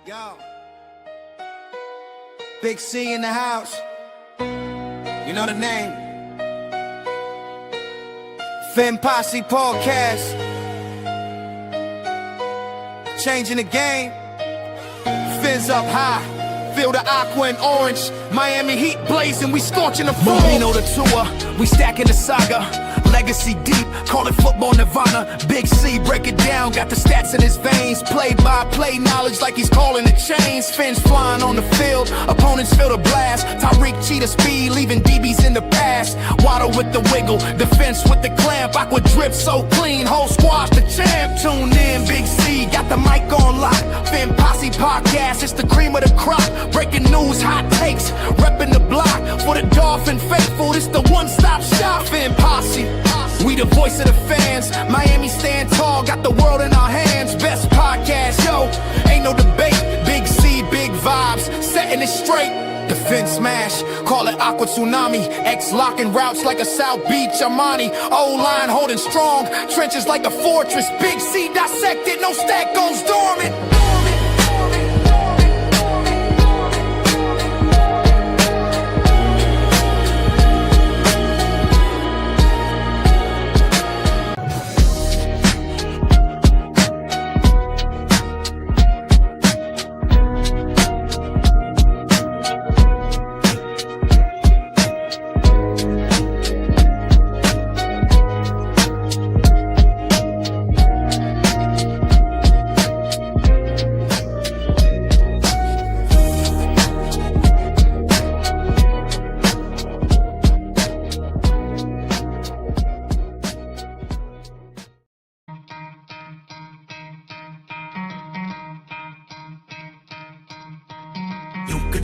Yo, Big C in the house. You know the name. Finn Posse Podcast. Changing the game. Fizz up high. Feel the aqua and orange. Miami Heat blazing. We scorching the floor. Marino the tour. We stacking the saga. Legacy deep, call it football nirvana. Big C, break it down, got the stats in his veins. Play-by-play knowledge like he's calling the chains. Fins flying on the field, opponents feel the blast. Tyreek cheetah speed, leaving DBs in the past. Waddle with the wiggle, defense with the clamp. Aqua drip so clean, whole squash the champ. Tune in, Big C, got the mic on lock. Finn Posse Podcast, it's the cream of the crop. Breaking news, hot takes, repping the block. For the Dolphin faithful, it's the one-stop shop. Finn Posse. We the voice of the fans. Miami stand tall, got the world in our hands. Best podcast, yo, ain't no debate. Big C, big vibes, setting it straight. Defense smash, call it Aqua Tsunami. X locking routes like a South Beach Armani. O-line holding strong, trenches like a fortress. Big C dissected, no stack goes dormant.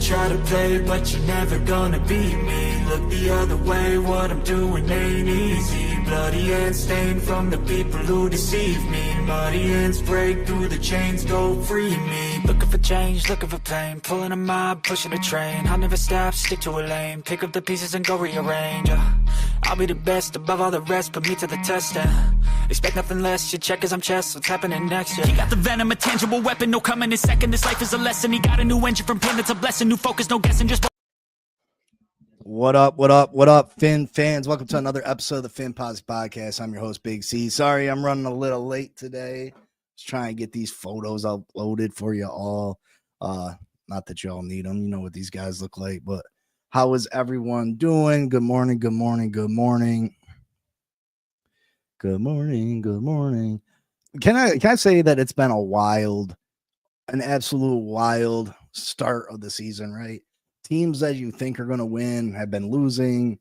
Try to play, but you're never gonna beat me. Look the other way, what I'm doing ain't easy. Bloody hands stained from the people who deceive me. Muddy hands break through the chains, go free me. Looking for change, looking for pain. Pulling a mob, pushing a train. I'll never stop, stick to a lane. Pick up the pieces and go rearrange. I'll be the best above all the rest, put me to the test and expect nothing less. You check as I'm chess, what's happening next? Yeah. He got the venom, a tangible weapon, no coming in second. This life is a lesson. He got a new engine from pain, it's a blessing. New focus, no guessing, just what up, Finn fans? Welcome to another episode of the Finn Posse Podcast. I'm your host, Big C. Sorry, I'm running a little late today. Just trying to get these photos uploaded for you all. Not that you all need them. You know what these guys look like, but how is everyone doing? Good morning, good morning, good morning. Good morning, good morning. Can I say that it's been an absolute wild start of the season, right? Teams that you think are going to win have been losing.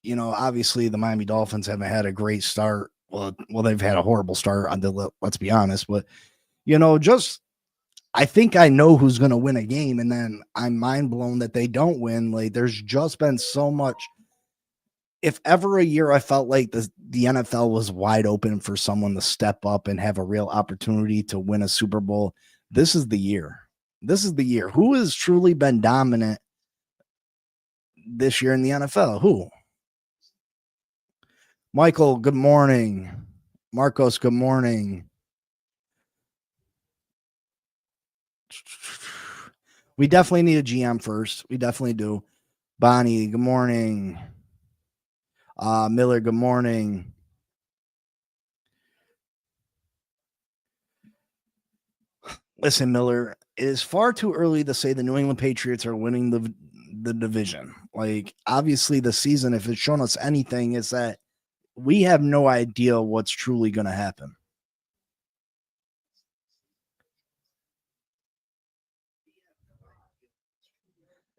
Obviously the Miami Dolphins haven't had a great start. Well, they've had a horrible start, let's be honest, but I think I know who's going to win a game, and then I'm mind blown that they don't win. Like, there's just been so much. If ever a year I felt like the NFL was wide open for someone to step up and have a real opportunity to win a Super Bowl, this is the year. This is the year. Who has truly been dominant this year in the NFL? Who? Michael, good morning. Marcos, good morning. We definitely need a GM first. We definitely do. Bonnie, good morning. Miller, good morning. Listen, Miller, it is far too early to say the New England Patriots are winning the division. Like, obviously, the season, if it's shown us anything, is that we have no idea what's truly going to happen.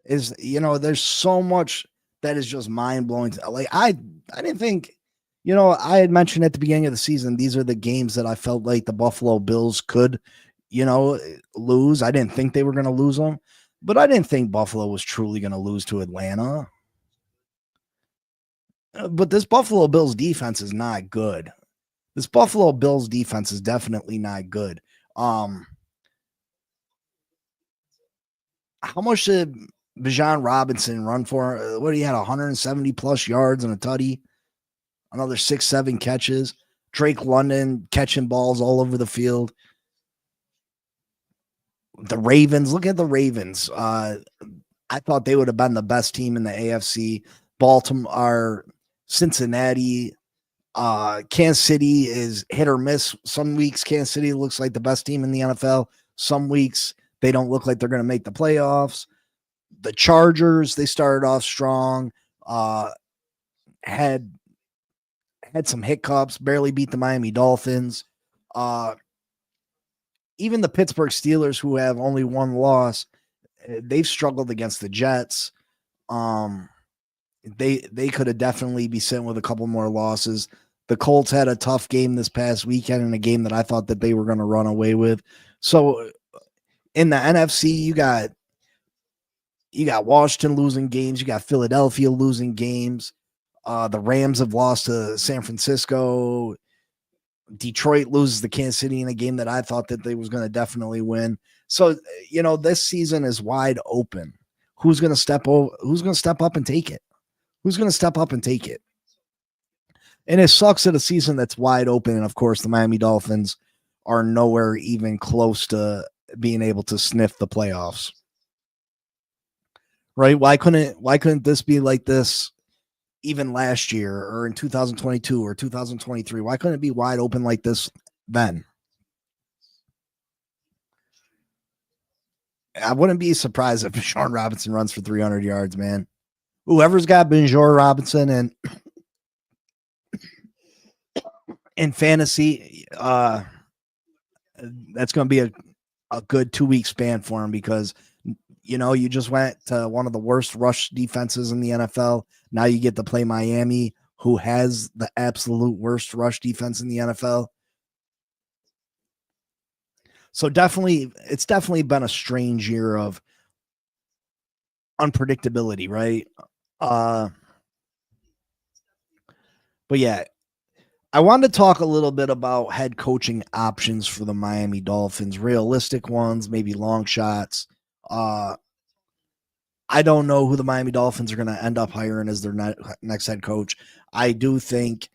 There's so much that is just mind-blowing. Like, I didn't think, I had mentioned at the beginning of the season, these are the games that I felt like the Buffalo Bills could, lose. I didn't think they were going to lose them, but I didn't think Buffalo was truly going to lose to Atlanta. But this Buffalo Bills defense is not good. This Buffalo Bills defense is definitely not good. How much did Bijan Robinson run for? What, he had 170 plus yards and a tutty, another 6-7 catches. Drake London catching balls all over the field. The Ravens, look at the Ravens. I thought they would have been the best team in the AFC. Baltimore, Cincinnati, Kansas City is hit or miss. Some weeks Kansas City looks like the best team in the NFL. Some weeks they don't look like they're going to make the playoffs. The Chargers, they started off strong, had some hiccups, barely beat the Miami Dolphins. Even the Pittsburgh Steelers, who have only one loss, they've struggled against the Jets. They could have definitely be sitting with a couple more losses. The Colts had a tough game this past weekend in a game that I thought that they were going to run away with. So in the NFC, you got Washington losing games. You got Philadelphia losing games. The Rams have lost to San Francisco. Detroit loses to Kansas City in a game that I thought that they was going to definitely win. So, this season is wide open. Who's going to step up and take it? Who's going to step up and take it? And it sucks at a season that's wide open. And of course, the Miami Dolphins are nowhere even close to being able to sniff the playoffs. Right? Why couldn't this be like this even last year or in 2022 or 2023? Why couldn't it be wide open like this then? I wouldn't be surprised if Bijan Robinson runs for 300 yards, man. Whoever's got Bijan Robinson and in fantasy, that's going to be a good 2 week span for him because, you just went to one of the worst rush defenses in the NFL. Now you get to play Miami, who has the absolute worst rush defense in the NFL. So it's definitely been a strange year of unpredictability, right? But yeah, I wanted to talk a little bit about head coaching options for the Miami Dolphins, realistic ones, maybe long shots. I don't know who the Miami Dolphins are going to end up hiring as their next head coach. I do think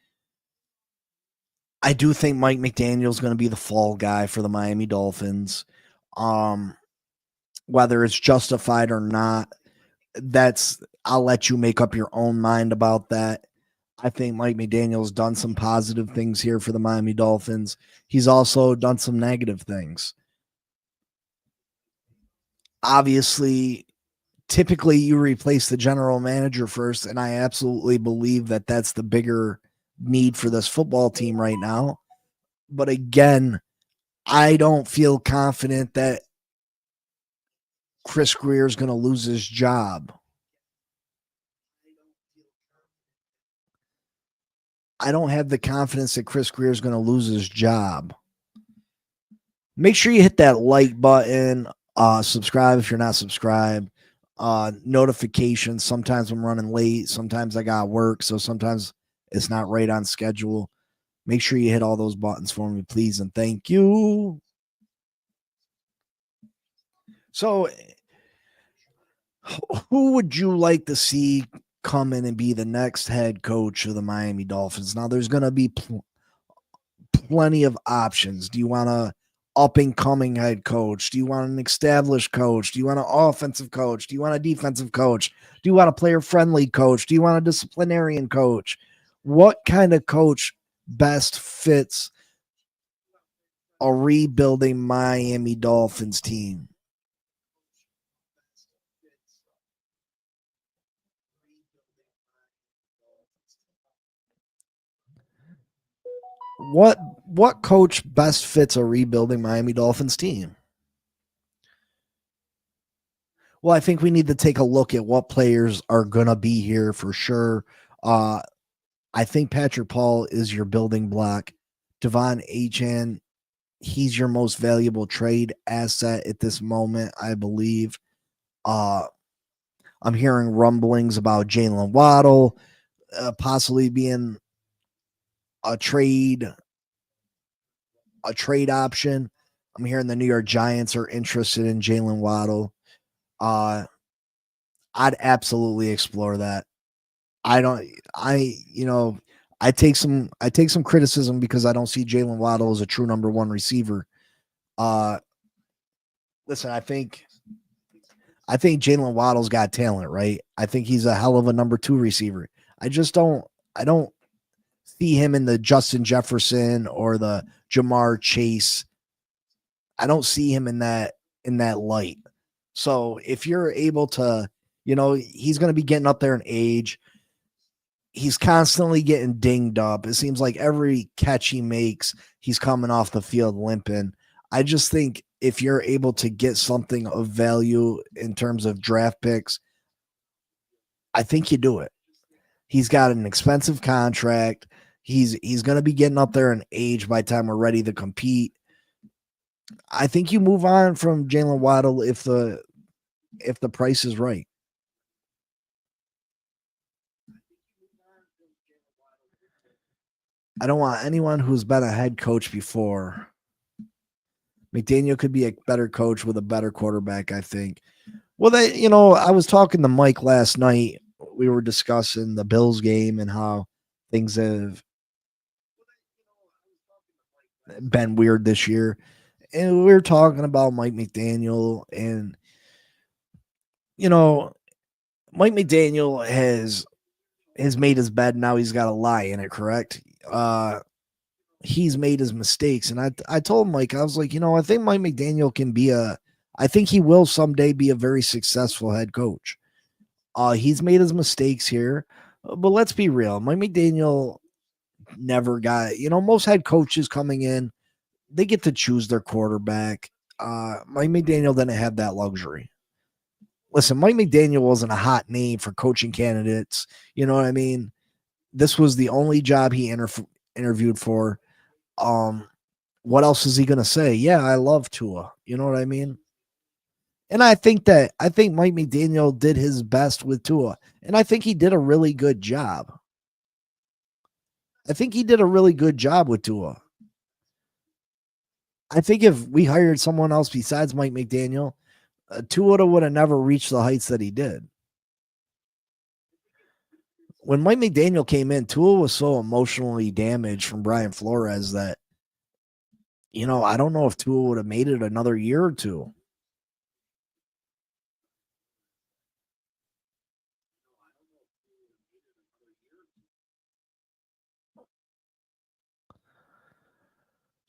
Mike McDaniel is going to be the fall guy for the Miami Dolphins. Whether it's justified or not, I'll let you make up your own mind about that. I think Mike McDaniel's done some positive things here for the Miami Dolphins. He's also done some negative things. Obviously, typically you replace the general manager first, and I absolutely believe that that's the bigger need for this football team right now. But again, I don't feel confident that Chris Grier is going to lose his job. I don't have the confidence that Chris Grier is going to lose his job. Make sure you hit that like button. Subscribe if you're not subscribed. Notifications. Sometimes I'm running late. Sometimes I got work. So sometimes it's not right on schedule. Make sure you hit all those buttons for me, please. And thank you. So who would you like to see come in and be the next head coach of the Miami Dolphins? Now, there's going to be plenty of options. Do you want a up-and-coming head coach? Do you want an established coach? Do you want an offensive coach? Do you want a defensive coach? Do you want a player-friendly coach? Do you want a disciplinarian coach? What kind of coach best fits a rebuilding Miami Dolphins team? What coach best fits a rebuilding Miami Dolphins team? Well, I think we need to take a look at what players are going to be here for sure. I think Patrick Paul is your building block. Devon Achane, he's your most valuable trade asset at this moment, I believe. I'm hearing rumblings about Jalen Waddle possibly being a trade option. I'm hearing the New York Giants are interested in Jalen Waddle. I'd absolutely explore that. I take some criticism because I don't see Jalen Waddle as a true number one receiver. listen, I think Jalen Waddle's got talent, right? I think he's a hell of a number 2 receiver. I don't see him in the Justin Jefferson or the Jamar Chase. I don't see him in that light. So if you're able to, he's going to be getting up there in age. He's constantly getting dinged up. It seems like every catch he makes, he's coming off the field limping. I just think if you're able to get something of value in terms of draft picks, I think you do it. He's got an expensive contract. He's going to be getting up there in age by the time we're ready to compete. I think you move on from Jalen Waddle if the price is right. I don't want anyone who's been a head coach before. McDaniel could be a better coach with a better quarterback, I think. Well, I was talking to Mike last night. We were discussing the Bills game and how things have been weird this year. And we were talking about Mike McDaniel, and Mike McDaniel has made his bed. Now he's got to lie in it, correct? He's made his mistakes. And I told Mike, I was like, I think Mike McDaniel can be I think he will someday be a very successful head coach. He's made his mistakes here, but let's be real. Mike McDaniel never got, most head coaches coming in, they get to choose their quarterback. Mike McDaniel didn't have that luxury. Listen, Mike McDaniel wasn't a hot name for coaching candidates. You know what I mean? This was the only job he interviewed for. What else is he going to say? Yeah, I love Tua. You know what I mean? And I think Mike McDaniel did his best with Tua. And I think he did a really good job. With Tua. I think if we hired someone else besides Mike McDaniel, Tua would have never reached the heights that he did. When Mike McDaniel came in, Tua was so emotionally damaged from Brian Flores that, I don't know if Tua would have made it another year or two.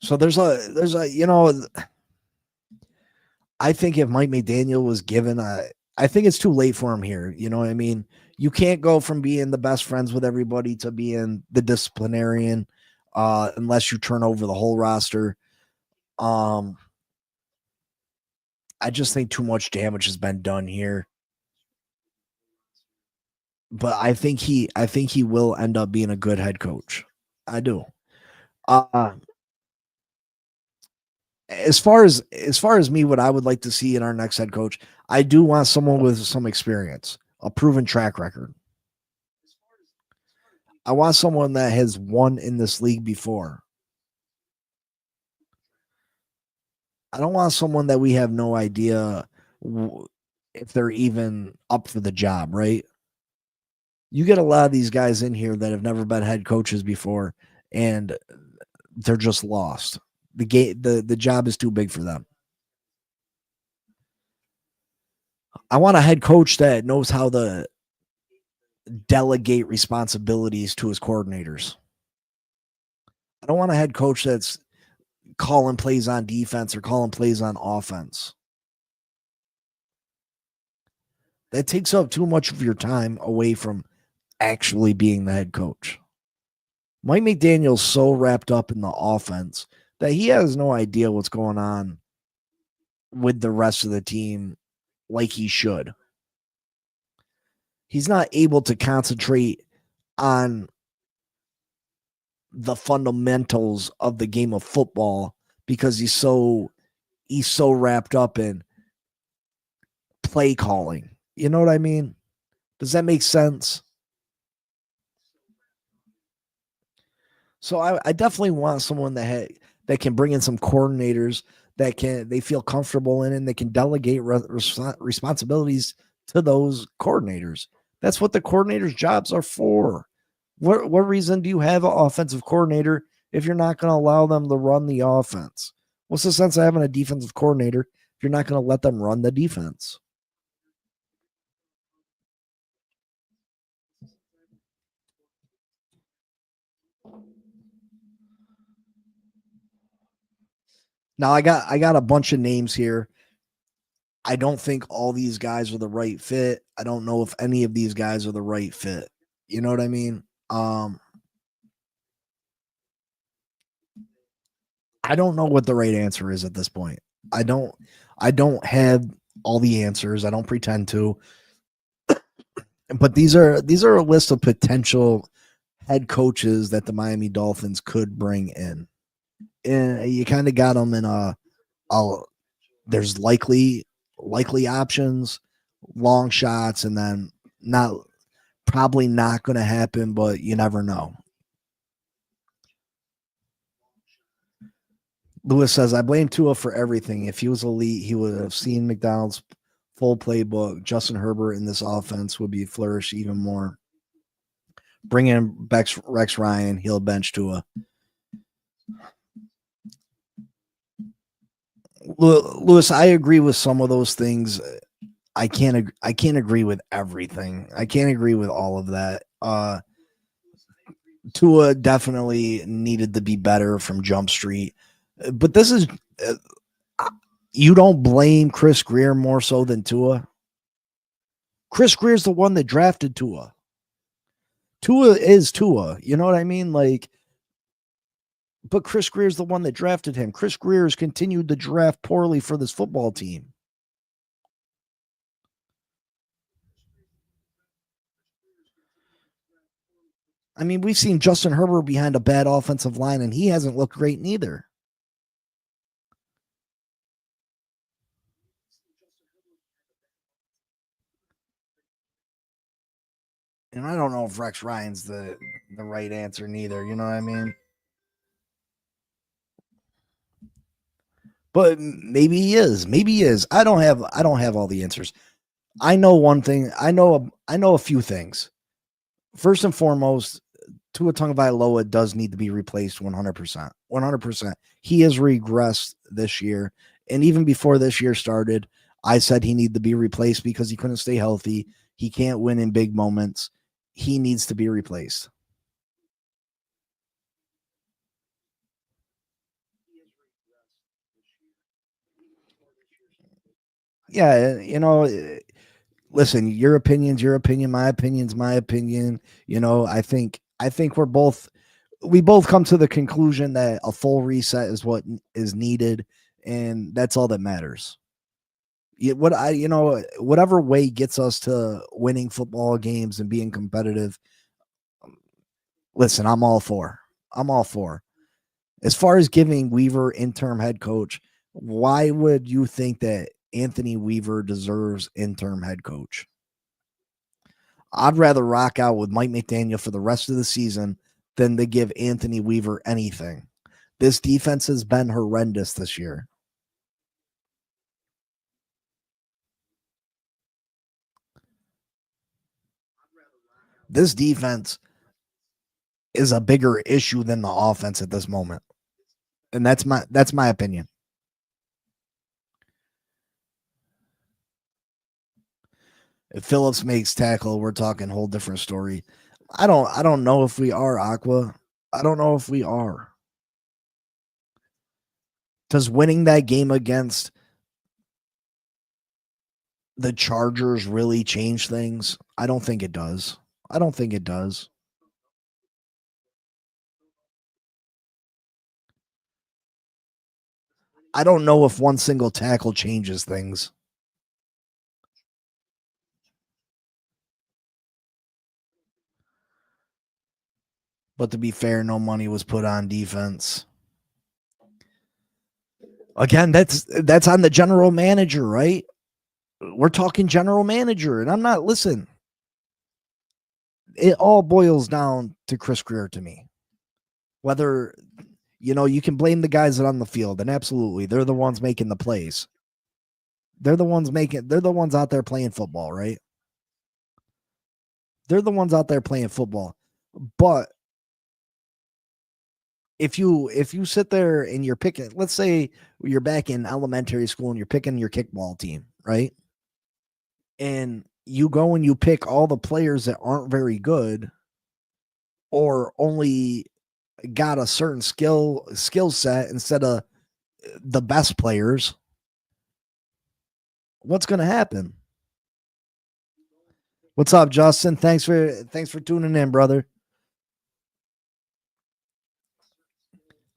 So there's a, I think if Mike McDaniel was given I think it's too late for him here. You know what I mean? You can't go from being the best friends with everybody to being the disciplinarian unless you turn over the whole roster. I just think too much damage has been done here. But I think he will end up being a good head coach. I do. As far as me, what I would like to see in our next head coach, I do want someone with some experience, a proven track record. I want someone that has won in this league before. I don't want someone that we have no idea if they're even up for the job, right? You get a lot of these guys in here that have never been head coaches before, and they're just lost. The job is too big for them. I want a head coach that knows how to delegate responsibilities to his coordinators. I don't want a head coach that's calling plays on defense or calling plays on offense. That takes up too much of your time away from actually being the head coach. Mike McDaniel's so wrapped up in the offense that he has no idea what's going on with the rest of the team like he should. He's not able to concentrate on the fundamentals of the game of football because he's so wrapped up in play calling. You know what I mean? Does that make sense? So I definitely want someone that can bring in some coordinators that they feel comfortable in and they can delegate responsibilities to those coordinators. That's what the coordinators' jobs are for. What reason do you have an offensive coordinator if you're not going to allow them to run the offense? What's the sense of having a defensive coordinator you're not going to let them run the defense. Now I got a bunch of names here. I don't think all these guys are the right fit. I don't know if any of these guys are the right fit. You know what I mean? I don't know what the right answer is at this point. I don't have all the answers. I don't pretend to. But these are a list of potential head coaches that the Miami Dolphins could bring in. And you kind of got them in a there's likely options, long shots, and then probably not going to happen, but you never know. Lewis says, I blame Tua for everything. If he was elite, he would have seen McDonald's full playbook. Justin Herbert in this offense would be flourish even more. Bring in Rex Ryan. He'll bench Tua. Lewis, I agree with some of those things. I can't agree with everything. I can't agree with all of that. Tua definitely needed to be better from Jump Street. But this is you don't blame Chris Grier more so than Tua. Chris Greer's the one that drafted Tua. Tua is Tua. You know what I mean? Like, but Chris Greer's the one that drafted him. Chris Grier has continued to draft poorly for this football team. I mean, we've seen Justin Herbert behind a bad offensive line, and he hasn't looked great neither. And I don't know if Rex Ryan's the right answer neither. You know what I mean? But maybe he is. Maybe he is. I don't have all the answers. I know one thing. I know a few things. First and foremost, Tua Tagovailoa does need to be replaced 100%. 100%. He has regressed this year. And even before this year started, I said he needed to be replaced because he couldn't stay healthy. He can't win in big moments. He needs to be replaced. Yeah, you know, listen, your opinion's your opinion, my opinion's my opinion. You know, I think we both come to the conclusion that a full reset is what is needed, and that's all that matters. Whatever way gets us to winning football games and being competitive. Listen, I'm all for. As far as giving Weaver interim head coach, why would you think that Anthony Weaver deserves interim head coach? I'd rather rock out with Mike McDaniel for the rest of the season than to give Anthony Weaver anything. This defense has been horrendous this year. This defense is a bigger issue than the offense at this moment. And that's my opinion. If Phillips makes tackle, we're talking a whole different story. I don't know if we are, Aqua. I don't know if we are. Does winning that game against the Chargers really change things? I don't think it does. I don't know if one single tackle changes things. But to be fair, no money was put on defense. Again, that's on the general manager, right? We're talking general manager, and I'm not, listen, it all boils down to Chris Grier to me. Whether, you can blame the guys that are on the field, and absolutely, they're the ones making the plays. They're the ones out there playing football, right? They're the ones out there playing football. But if you sit there and you're picking, let's say you're back in elementary school and you're picking your kickball team, right? And you go and you pick all the players that aren't very good or only got a certain skill set instead of the best players, what's going to happen? What's up, Justin? Thanks for tuning in, brother.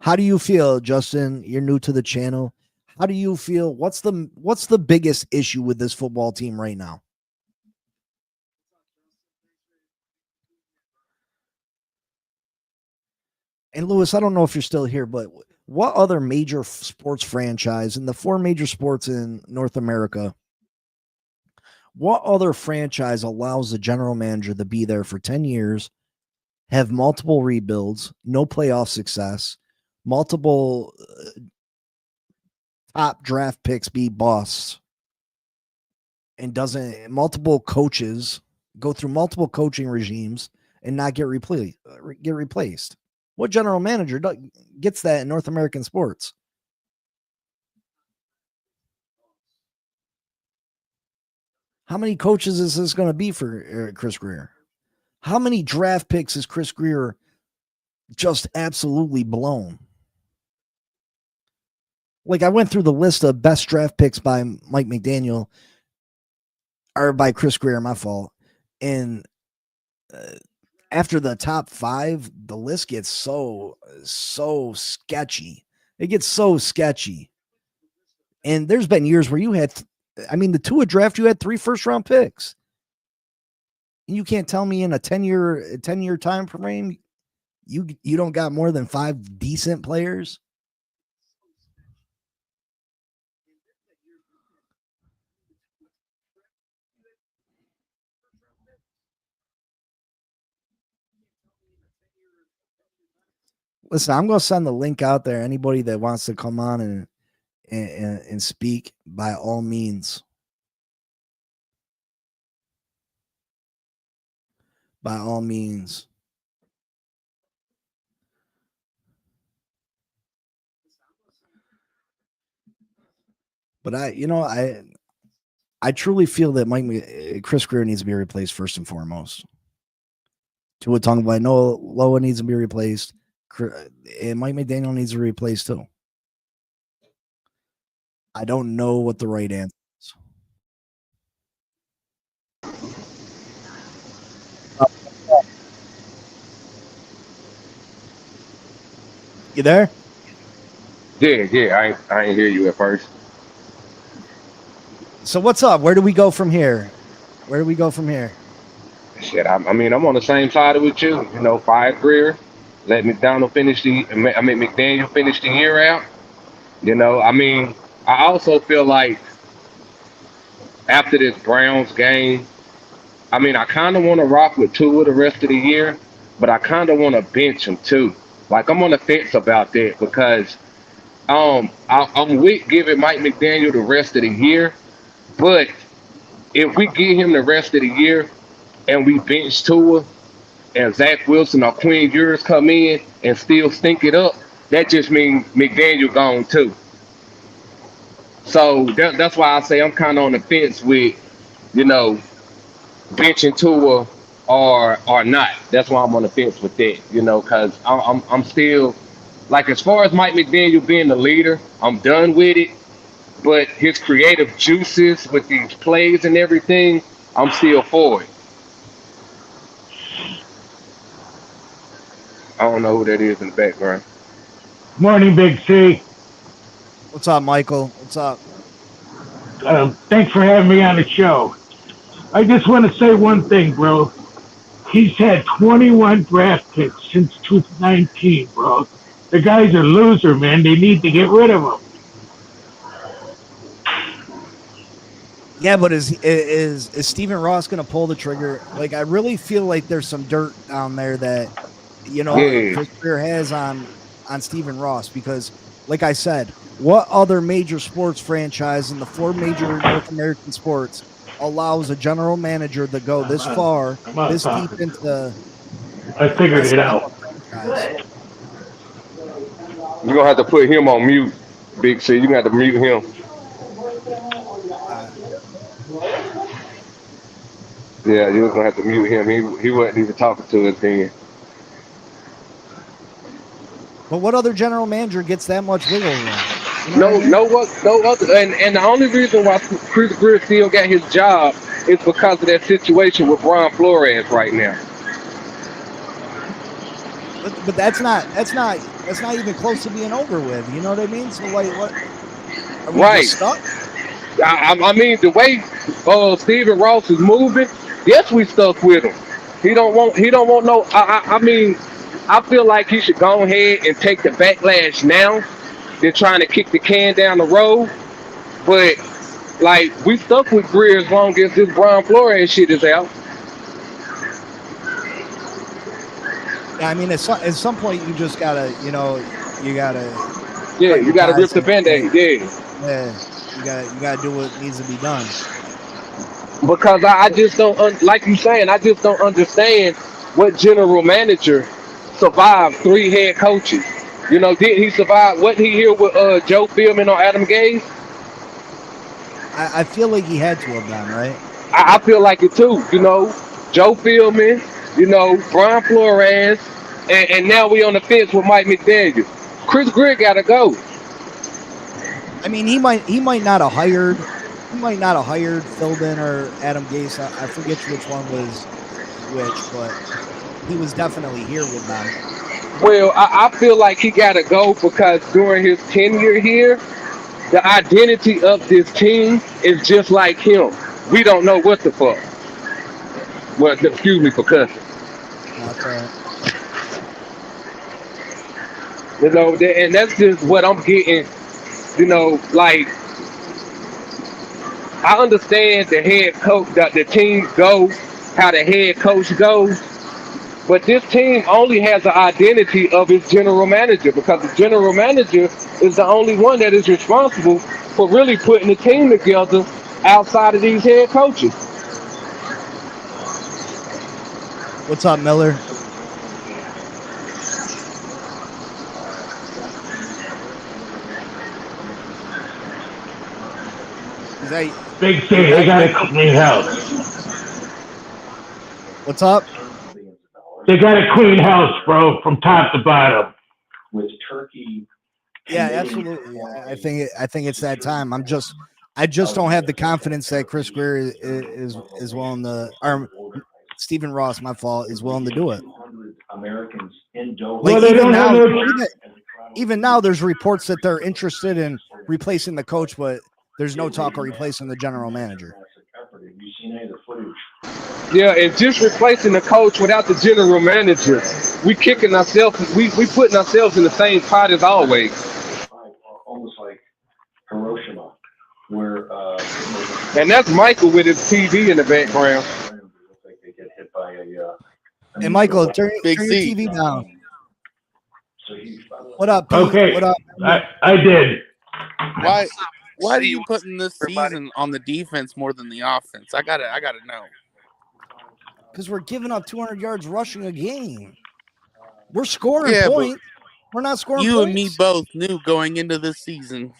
How do you feel, Justin? You're new to the channel. How do you feel? What's the biggest issue with this football team right now? And Lewis, I don't know if you're still here, but what other major sports franchise in the 4 major sports in North America, what other franchise allows the general manager to be there for 10 years, have multiple rebuilds, no playoff success, multiple top draft picks be busts, and doesn't multiple coaches go through multiple coaching regimes and not get replaced? What general manager gets that in North American sports? How many coaches is this going to be for Chris Grier? How many draft picks is Chris Grier just absolutely blown? Like, I went through the list of best draft picks by Mike McDaniel, or by Chris Grier, my fault. And after the top 5, the list gets so sketchy. It gets so sketchy. And there's been years where you had, the Tua draft, you had 3 first-round picks. And you can't tell me in a 10-year time frame, you don't got more than 5 decent players. Listen, I'm going to send the link out there. Anybody that wants to come on and speak, by all means. By all means. But I truly feel that Chris Grier needs to be replaced first and foremost. Tua Tagovailoa needs to be replaced. And Mike McDaniel needs to be replaced too. I don't know what the right answer is. You there? Yeah. I ain't hear you at first. So what's up? Where do we go from here? Shit, I'm on the same side with you. Fire Greer, let McDaniel finish the year out. I also feel like after this Browns game, I kind of want to rock with Tua the rest of the year, but I kind of want to bench him too. Like, I'm on the fence about that because I'm with giving Mike McDaniel the rest of the year, but if we give him the rest of the year and we bench Tua and Zach Wilson or Quinn Ewers come in and still stink it up, that just means McDaniel gone too. So that's why I say I'm kind of on the fence with, benching Tua or not. That's why I'm on the fence with that, because I'm still, like, as far as Mike McDaniel being the leader, I'm done with it. But his creative juices with these plays and everything, I'm still for it. I don't know who that is in the background. Morning, Big C. What's up, Michael? What's up? Thanks for having me on the show. I just want to say one thing, bro. He's had 21 draft picks since 2019, bro. The guy's a loser, man. They need to get rid of him. Yeah, but is Stephen Ross going to pull the trigger? Like, I really feel like there's some dirt down there that, Chris Grier has on Stephen Ross, because, like I said, what other major sports franchise in the 4 major North American sports allows a general manager to go this far, this deep into? I figured it out. You're gonna have to put him on mute, Big C. You're gonna have to mute him. Uh, Yeah, you're gonna have to mute him. He wasn't even talking to us then. but what other general manager gets that much wiggle room? You know what I No, mean? no, what, no other, and the only reason why Chris Greer still got his job is because of that situation with Brian Flores right now. But that's not even close to being over with. You know what I mean? So like, what are we Right. just stuck? I mean, the way Steven Ross is moving, yes, we stuck with him. He don't want no. I mean, I feel like he should go ahead and take the backlash now than trying to kick the can down the road. But like, we stuck with Greer as long as this Brian Flores shit is out. Yeah, I mean, at some point, you just gotta, you gotta Yeah, cut you your got to rip ties the band-aid. Yeah. yeah, you gotta do what needs to be done. Because I just don't like you saying, I just don't understand what general manager survived three head coaches. You know, did he survive? Wasn't he here with Joe Philman or Adam Gase? I feel like he had to have been, right? I feel like it too. You know, Joe Philman, you know, Brian Flores, and now we on the fence with Mike McDaniel. Chris Greer got to go. I mean, he might not have hired Philbin or Adam Gase. I forget which one was which, but he was definitely here with them. Well, I feel like he got to go because during his tenure here, the identity of this team is just like him. We don't know what the fuck. Well, excuse me for cussing. That's all right. You know, and that's just what I'm getting. You know, like I understand the head coach, the team goes, how the head coach goes, but this team only has an identity of its general manager because the general manager is the only one that is responsible for really putting the team together outside of these head coaches. What's up, Miller? Is that Big C, they got a clean house. what's up? They got a clean house, bro, from top to bottom. Yeah, absolutely. I think it's that time. I just don't have the confidence that Chris Greer is willing to, or Stephen Ross, my fault, is willing to do it. Well, they don't have no. Even now, there's reports that they're interested in replacing the coach, but there's no talk of replacing the general manager. Yeah, and just replacing the coach without the general manager, we kicking ourselves. We putting ourselves in the same pot as always. And that's Michael with his TV in the background. And Michael, turn your C. TV down. What up, Pete? Okay, What up? I did. Why are you putting this season on the defense more than the offense? I gotta know. Because we're giving up 200 yards rushing a game. We're scoring Yeah, points. We're not scoring You points. and me both knew going into this season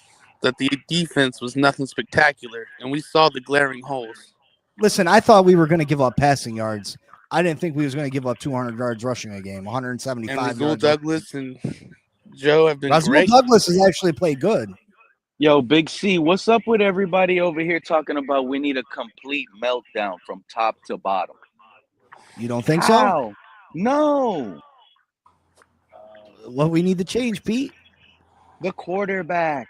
that the defense was nothing spectacular, and we saw the glaring holes. Listen, I thought we were going to give up passing yards. I didn't think we was going to give up 200 yards rushing a game, 175 And Rasul yards. Douglas and Joe have been Rasul great. Douglas has actually played good. Yo, Big C, what's up with everybody over here talking about we need a complete meltdown from top to bottom? You don't think so? How? No. What we need to change, Pete? The quarterback.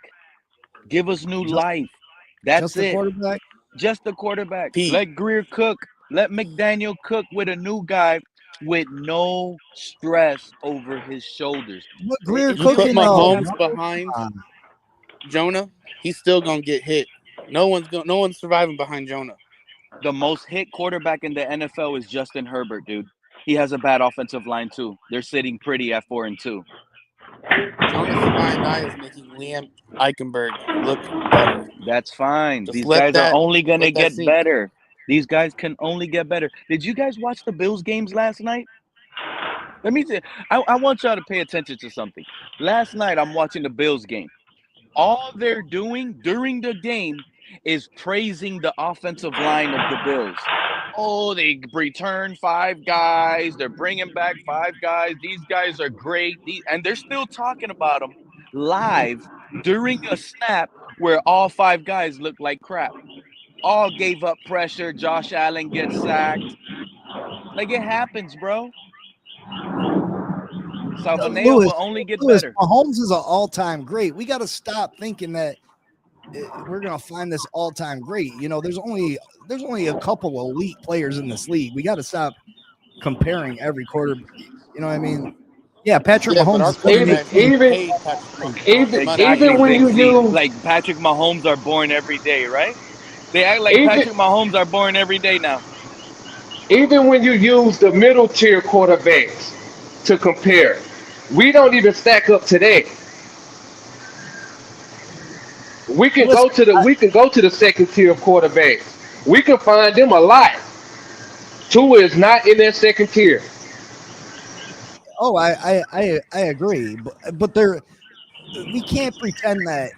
Give us new life. That's Just the it. quarterback? Just the quarterback. Pete. Let Greer cook. Let McDaniel cook with a new guy with no stress over his shoulders. What Greer You put cooking? Mahomes behind Jonah, he's still gonna get hit. No one's surviving behind Jonah. The most hit quarterback in the NFL is Justin Herbert, dude. He has a bad offensive line too. They're sitting pretty at 4-2. Jonas Sinai is making Liam Eichenberg look better. That's fine. Just These let guys that- are only gonna let that get sink. better. These guys can only get better. Did you guys watch the Bills games last night? Let me say, I want y'all to pay attention to something. Last night, I'm watching the Bills game. All they're doing during the game is praising the offensive line of the Bills. Oh, they return 5 guys. They're bringing back 5 guys. These guys are great. And they're still talking about them live during a snap where all 5 guys look like crap. All gave up pressure. Josh Allen gets sacked. Like, it happens, bro. Salvaneo will only get Lewis, better. Mahomes is an all-time great. We got to stop thinking that we're gonna find this all-time great. You know, there's only a couple of elite players in this league. We got to stop comparing every quarter. You know what I mean? Yeah, Patrick Yeah, but Mahomes our is going to make quarterbacks money. get even paid Patrick Mahomes money. Exactly, even when Big you C. use Like, Patrick Mahomes are born every day, right? They act like even Patrick Mahomes are born every day now. even when you use the middle tier quarterbacks to compare, we don't even stack up to that. Listen, We can go to the second tier of quarterbacks. We can find them a lot. Tua is not in that second tier. I agree, but we can't pretend that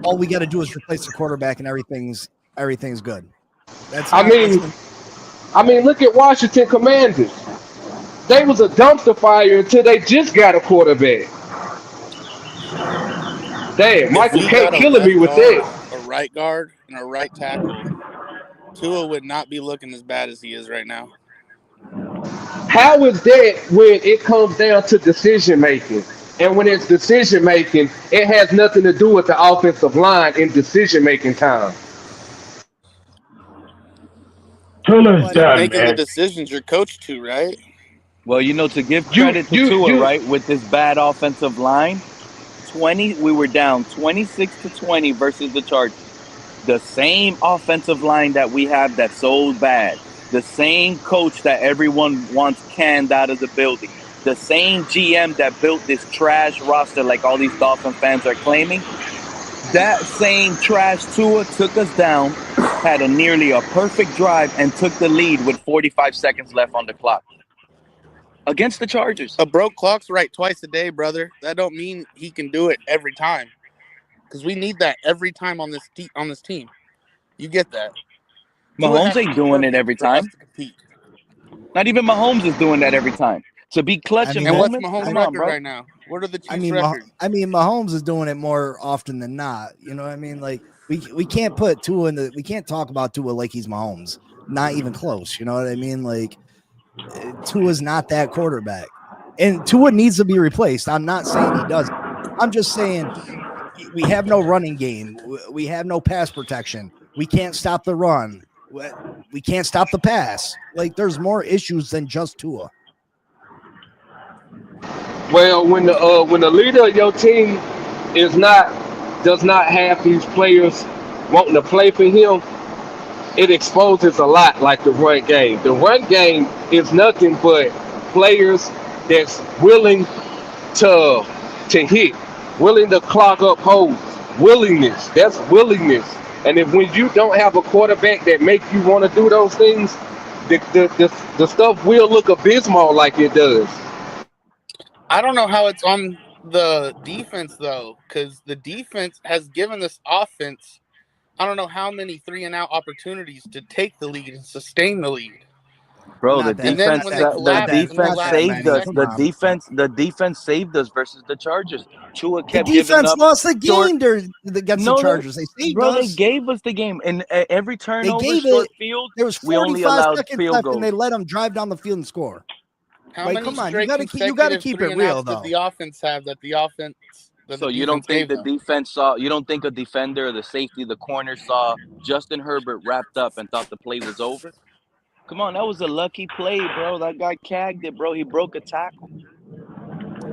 all we got to do is replace the quarterback and everything's good. That's I not. mean, look at Washington Commanders. They was a dumpster fire until they just got a quarterback. Damn, If Michael we K got a killing me left with guard, that. a right guard, and a right tackle, Tua would not be looking as bad as he is right now. How is that when it comes down to decision making? And when it's decision making, it has nothing to do with the offensive line in decision making time. Tua's Well, Just done, making the man. decisions you're coached to, right? Well, to give You credit to you Tua, you right, with this bad offensive line, we were down 26-20 versus the Chargers. The same offensive line that we have that's so bad. The same coach that everyone wants canned out of the building. The same GM that built this trash roster like all these Dolphin fans are claiming. That same trash Tua took us down, had nearly a perfect drive, and took the lead with 45 seconds left on the clock against the Chargers. A broke clock's right twice a day, brother. That don't mean he can do it every time, because we need that every time on this team. You get that? Tua Mahomes has to ain't be doing it perfect every for us time. to compete. Not even Mahomes is doing that every time. To be clutch in And what's moments, Mahomes' come on, record bro. right now? What are the Chiefs' record? Mahomes is doing it more often than not. You know what I mean? Like we can't put Tua we can't talk about Tua like he's Mahomes. Not even close. You know what I mean? Like Tua's not that quarterback, and Tua needs to be replaced. I'm not saying he doesn't. I'm just saying we have no running game. We have no pass protection. We can't stop the run. We can't stop the pass. Like there's more issues than just Tua. Well, when the leader of your team is not does not have these players wanting to play for him, it exposes a lot like the run game. The run game is nothing but players that's willing to hit, willing to clog up holes. Willingness. That's willingness. And if when you don't have a quarterback that make you want to do those things, the stuff will look abysmal like it does. I don't know how it's on the defense though, because the defense has given this offense, I don't know how many 3-and-out opportunities to take the lead and sustain the lead. Bro, Not that, And then not when that, they not collapse that, in the not defense that last saved 10 many. us. Come seconds, on. The defense saved us versus the Chargers. Tua The kept giving defense up lost the short. game against the No, Chargers. They saved bro, they us. gave us the game. And every They turnover, gave it. short field, There was we only 45 allowed seconds field left, and goals. they let them drive down the field and score. how Like, many come on, you straight got to consecutive keep it 3-and-outs real, did though. the offense have that So the you don't defense think gave the them? defense saw? You don't think a defender, or the safety, the corner saw Justin Herbert wrapped up and thought the play was over? Come on, that was a lucky play, bro. That guy cagged it, bro. He broke a tackle.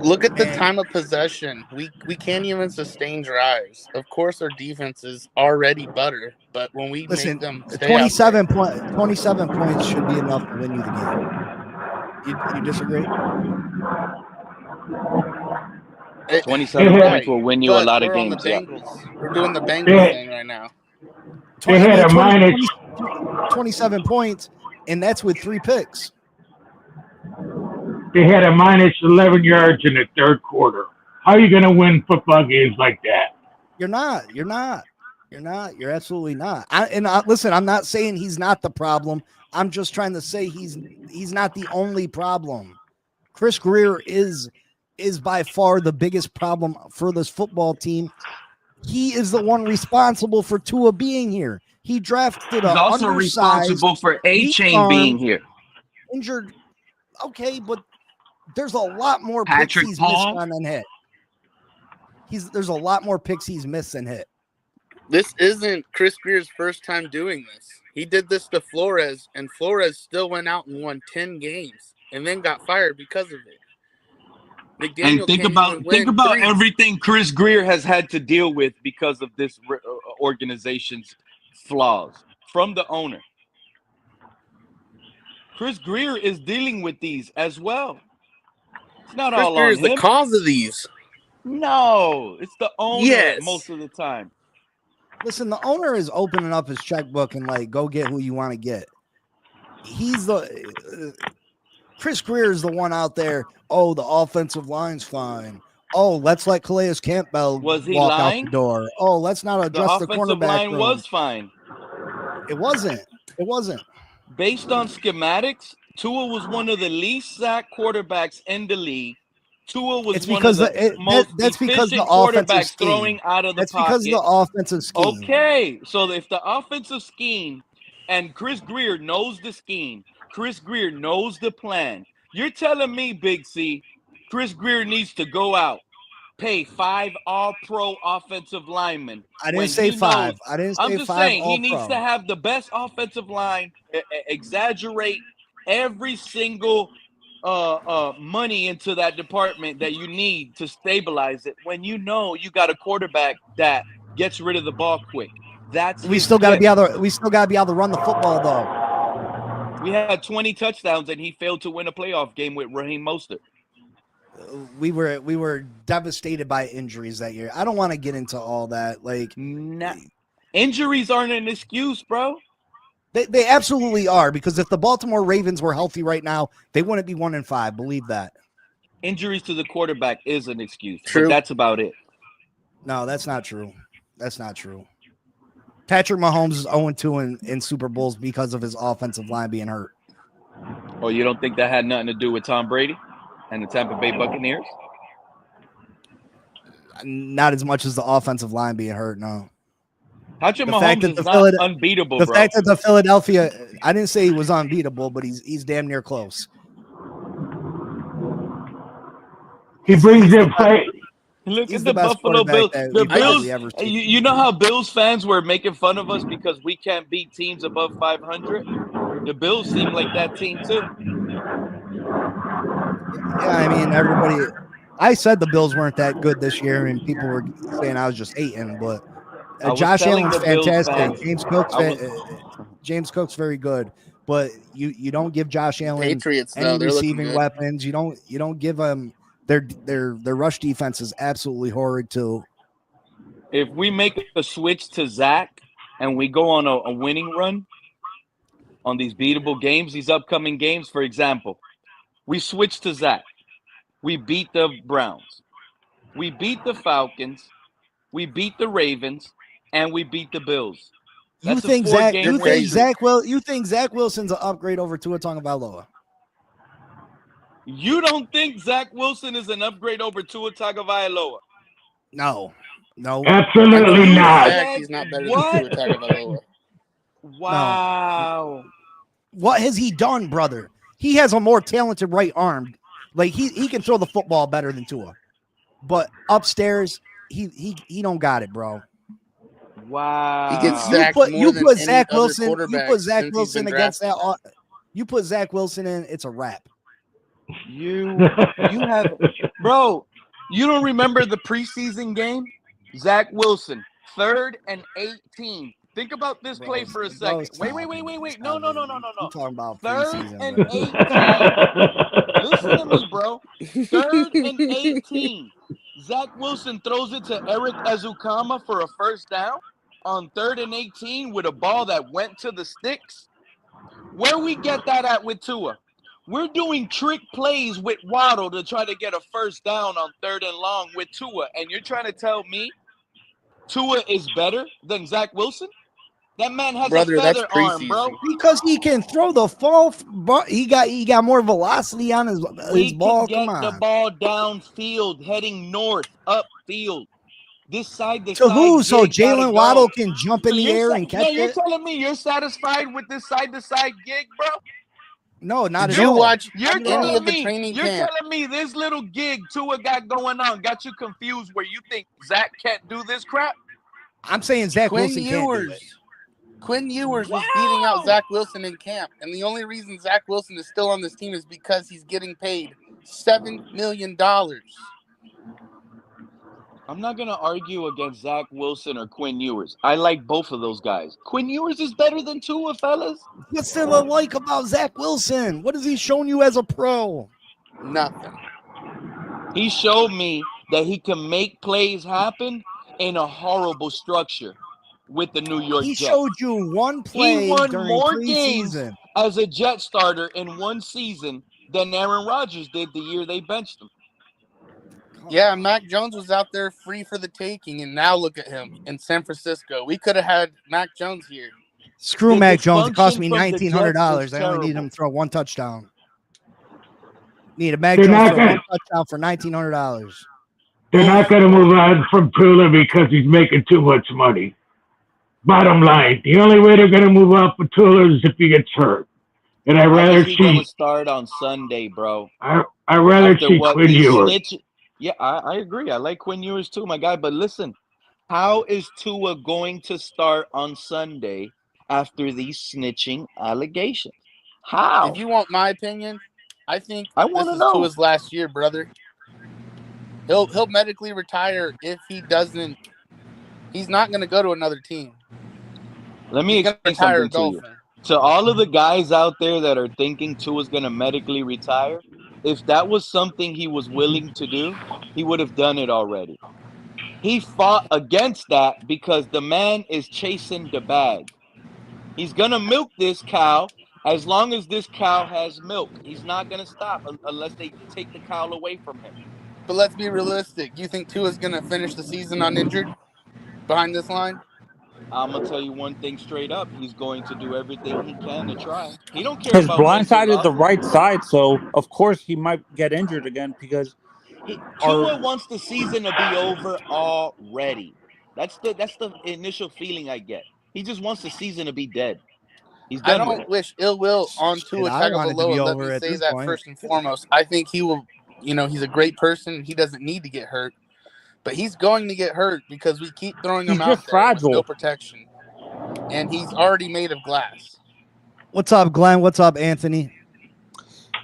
Look at the And time of possession. We can't even sustain drives. Of course, our defense is already butter, but when we make listen, them stay out there, 27 points should be enough to win you the game. You disagree? 27 They points right? will win you a But had, lot of we're on the games. Yeah. Bengals. We're doing the Bengals they, thing right now. they had a minus 27 points, and that's with 3 picks. they had a minus 11 yards in the third quarter. How are you going to win football games like that? You're not. You're absolutely not. Listen, I'm not saying he's not the problem. I'm just trying to say he's not the only problem. Chris Greer is by far the biggest problem for this football team. He is the one responsible for Tua being here. He drafted He's a also responsible for A-Chain being here. Injured. Okay, but there's a lot more Patrick picks he's Paul. missed on than hit. There's a lot more picks he's missed than hit. This isn't Chris Greer's first time doing this. He did this to Flores, and Flores still went out and won 10 games and then got fired because of it. McDaniel And think about everything Chris Greer has had to deal with because of this organization's flaws from the owner. Chris Greer is dealing with these as well. It's not Chris all Greer on is him. the cause of these. No, it's the owner Yes. most of the time. Listen, the owner is opening up his checkbook and like, go get who you want to get. He's the Chris Greer is the one out there. Oh, the offensive line's fine. Oh, let's let Calais Campbell Was he walk lying? out the door. Oh, let's not The address the offensive cornerback line room. was fine. It wasn't. It wasn't. Based on schematics, Tua was one of the least sacked quarterbacks in the league. Tua was one of the most efficient quarterbacks throwing out of the pocket. That's because of the offensive scheme. Okay, so if the offensive scheme and Chris Greer knows the scheme, Chris Greer knows the plan, you're telling me, Big C, Chris Greer needs to go out, pay 5 all-pro offensive linemen. I didn't say 5. Knows, I didn't say 5 I'm just saying all-pro. he needs to have the best offensive line, exaggerate every single money into that department that you need to stabilize it when you know you got a quarterback that gets rid of the ball quick. We still got to be able to run the football though. We had 20 touchdowns and he failed to win a playoff game with Raheem Mostert. We were devastated by injuries that year. I don't want to get into all that. Like, injuries aren't an excuse, bro. They absolutely are, because if the Baltimore Ravens were healthy right now, they wouldn't be 1-5. Believe that. Injuries to the quarterback is an excuse. True. But that's about it. No, that's not true. That's not true. Patrick Mahomes is 0-2 in Super Bowls because of his offensive line being hurt. Oh, you don't think that had nothing to do with Tom Brady and the Tampa Bay Buccaneers? Not as much as the offensive line being hurt, no. Patrick Mahomes is not unbeatable, bro. The fact that the Philadelphia, I didn't say he was unbeatable, but he's damn near close. He brings in play. Look at the Buffalo Bills. The Bills. You know how Bills fans were making fun of us because we can't beat teams above 500? The Bills seem like that team too. Yeah, I mean, everybody. I said the Bills weren't that good this year, and people were saying I was just hating, but Josh Allen's fantastic. James Cook's very good, but you don't give Josh Allen Patriots, any receiving weapons. You don't give them their rush defense is absolutely horrid too. If we make a switch to Zach and we go on a winning run on these beatable games, these upcoming games, for example, we switch to Zach. We beat the Browns. We beat the Falcons. We beat the Ravens. And we beat the Bills. You think Zach Wilson's an upgrade over Tua Tagovailoa? You don't think Zach Wilson is an upgrade over Tua Tagovailoa? No. Absolutely not. He's not better than Tua Tagovailoa. Wow. No. What has he done, brother? He has a more talented right arm. Like he can throw the football better than Tua. But upstairs, he don't got it, bro. Wow. He gets sacked more than Zach any Wilson. other You put Zach since Wilson he's been against drafted. that. You put Zach Wilson in, it's a wrap. You have, bro. You don't remember the preseason game? Zach Wilson, 3rd and 18. Think about this play for a second. Wait. No. I'm talking about 3rd preseason, and 18. Listen to me, bro. 3rd and 18. Zach Wilson throws it to Eric Ezukama for a first down on 3rd and 18 with a ball that went to the sticks. Where we get that at with Tua? We're doing trick plays with Waddle to try to get a first down on 3rd and long with Tua, and you're trying to tell me Tua is better than Zach Wilson? That man has Brother, a that's feather arm, bro. preseason. Because he can throw the ball, he got more velocity on his We ball. can Come get the on. ball downfield, heading north, upfield. This side to To side who? So gig gotta Jalen go. Waddle can jump in So the air and catch you're it? telling me you're satisfied with this side to side gig, bro? No, not Did at you all. watch You're any telling of the me training camp? this little gig Tua got going on got you confused where you think Zach can't do this crap? I'm saying Zach Quinn Wilson can't do it. Ewers was beating out Zach Wilson in camp, and the only reason Zach Wilson is still on this team is because he's getting paid $7 million. I'm not gonna argue against Zach Wilson or Quinn Ewers. I like both of those guys. Quinn Ewers is better than Tua, fellas. What's there to like about Zach Wilson? What has he shown you as a pro? Nothing. He showed me that he can make plays happen in a horrible structure with the New York He Jets. showed you one play He won during more preseason games as a Jet starter in one season than Aaron Rodgers did the year they benched him. Yeah, Mac Jones was out there free for the taking, and now look at him in San Francisco. We could have had Mac Jones here. Screw The Mac Jones. It cost me dysfunction from the $1,900. Jets is I only need terrible. him to throw one touchdown. Need a Mac They're Jones not throw gonna- one touchdown for $1,900. They're not going to move on from Tua because he's making too much money. Bottom line, the only way they're going to move on from Tua is if he gets hurt. And I'd How rather is he gonna see start on Sunday, bro? I'd rather After see what Quinn he Ewers. snitched. Yeah, I agree. I like Quinn Ewers too, my guy. But listen, how is Tua going to start on Sunday after these snitching allegations? How? If you want my opinion, I think I this want to is know. Tua's last year, brother. He'll medically retire if he doesn't. He's not going to go to another team. Let me He's going to explain retire a something to you. golfer. To all of the guys out there that are thinking Tua's going to medically retire, if that was something he was willing to do, he would have done it already. He fought against that because the man is chasing the bag. He's going to milk this cow as long as this cow has milk. He's not going to stop unless they take the cow away from him. But let's be realistic. You think Tua's going to finish the season uninjured behind this line? I'm going to tell you one thing straight up. He's going to do everything he can to try. He don't care His about blind mental side is the loss. right side, so of course he might get injured again because Tua wants the season to be over already. That's the initial feeling I get. He just wants the season to be dead. He's I done with don't it. wish ill will on Tua I want it to be Tagovailoa. Let over me at say this that point. first and foremost. I think he will, he's a great person. He doesn't need to get hurt. But he's going to get hurt because we keep throwing him He's out just there with fragile. no protection. And he's already made of glass. What's up, Glenn? What's up, Anthony?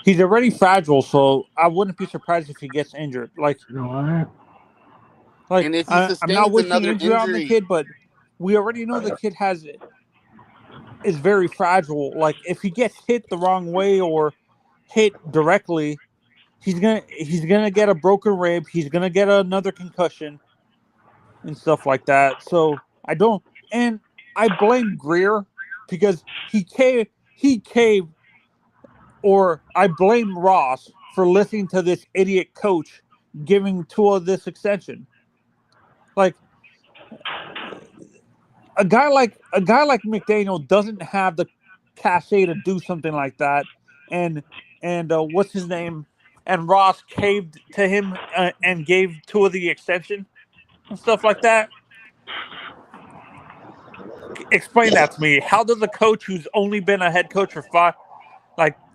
he's already fragile, so I wouldn't be surprised if he gets injured. Like You know what? And if he I'm not sustains wishing another injury on the injury, kid, but we already know the kid is very fragile. Like if he gets hit the wrong way or hit directly, he's gonna get a broken rib. He's gonna get another concussion and stuff like that. So I blame Greer because he caved, or I blame Ross for listening to this idiot coach giving Tua this extension. Like a guy like McDaniel doesn't have the cachet to do something like that, and what's his name? And Ross caved to him and gave Tua the extension and stuff like that. Explain that to me. How does a coach who's only been a head coach for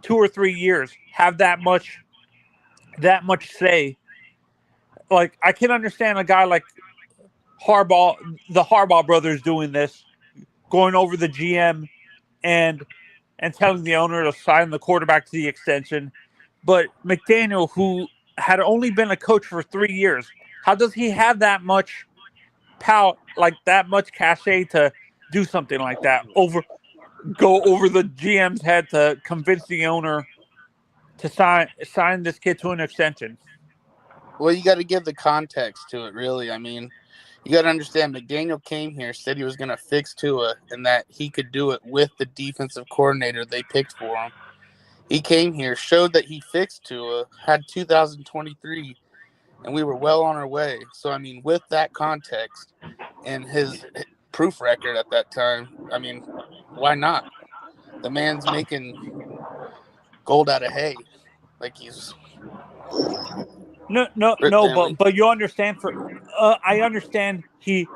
2 or 3 years have that much say? Like I can understand a guy like Harbaugh, the Harbaugh brothers doing this, going over the GM and telling the owner to sign the quarterback to the extension. But McDaniel, who had only been a coach for 3 years, how does he have that much power, like that much cachet to do something like that? Go over the GM's head to convince the owner to sign this kid to an extension. well, you got to give the context to it, really. I mean, you got to understand McDaniel came here, said he was going to fix Tua, and that he could do it with the defensive coordinator they picked for him. He came here, showed that he fixed Tua, had 2023, and we were well on our way. So, I mean, with that context and his proof record at that time, I mean, why not? The man's making gold out of hay. Like he's No, Rip Van but you understand. I understand he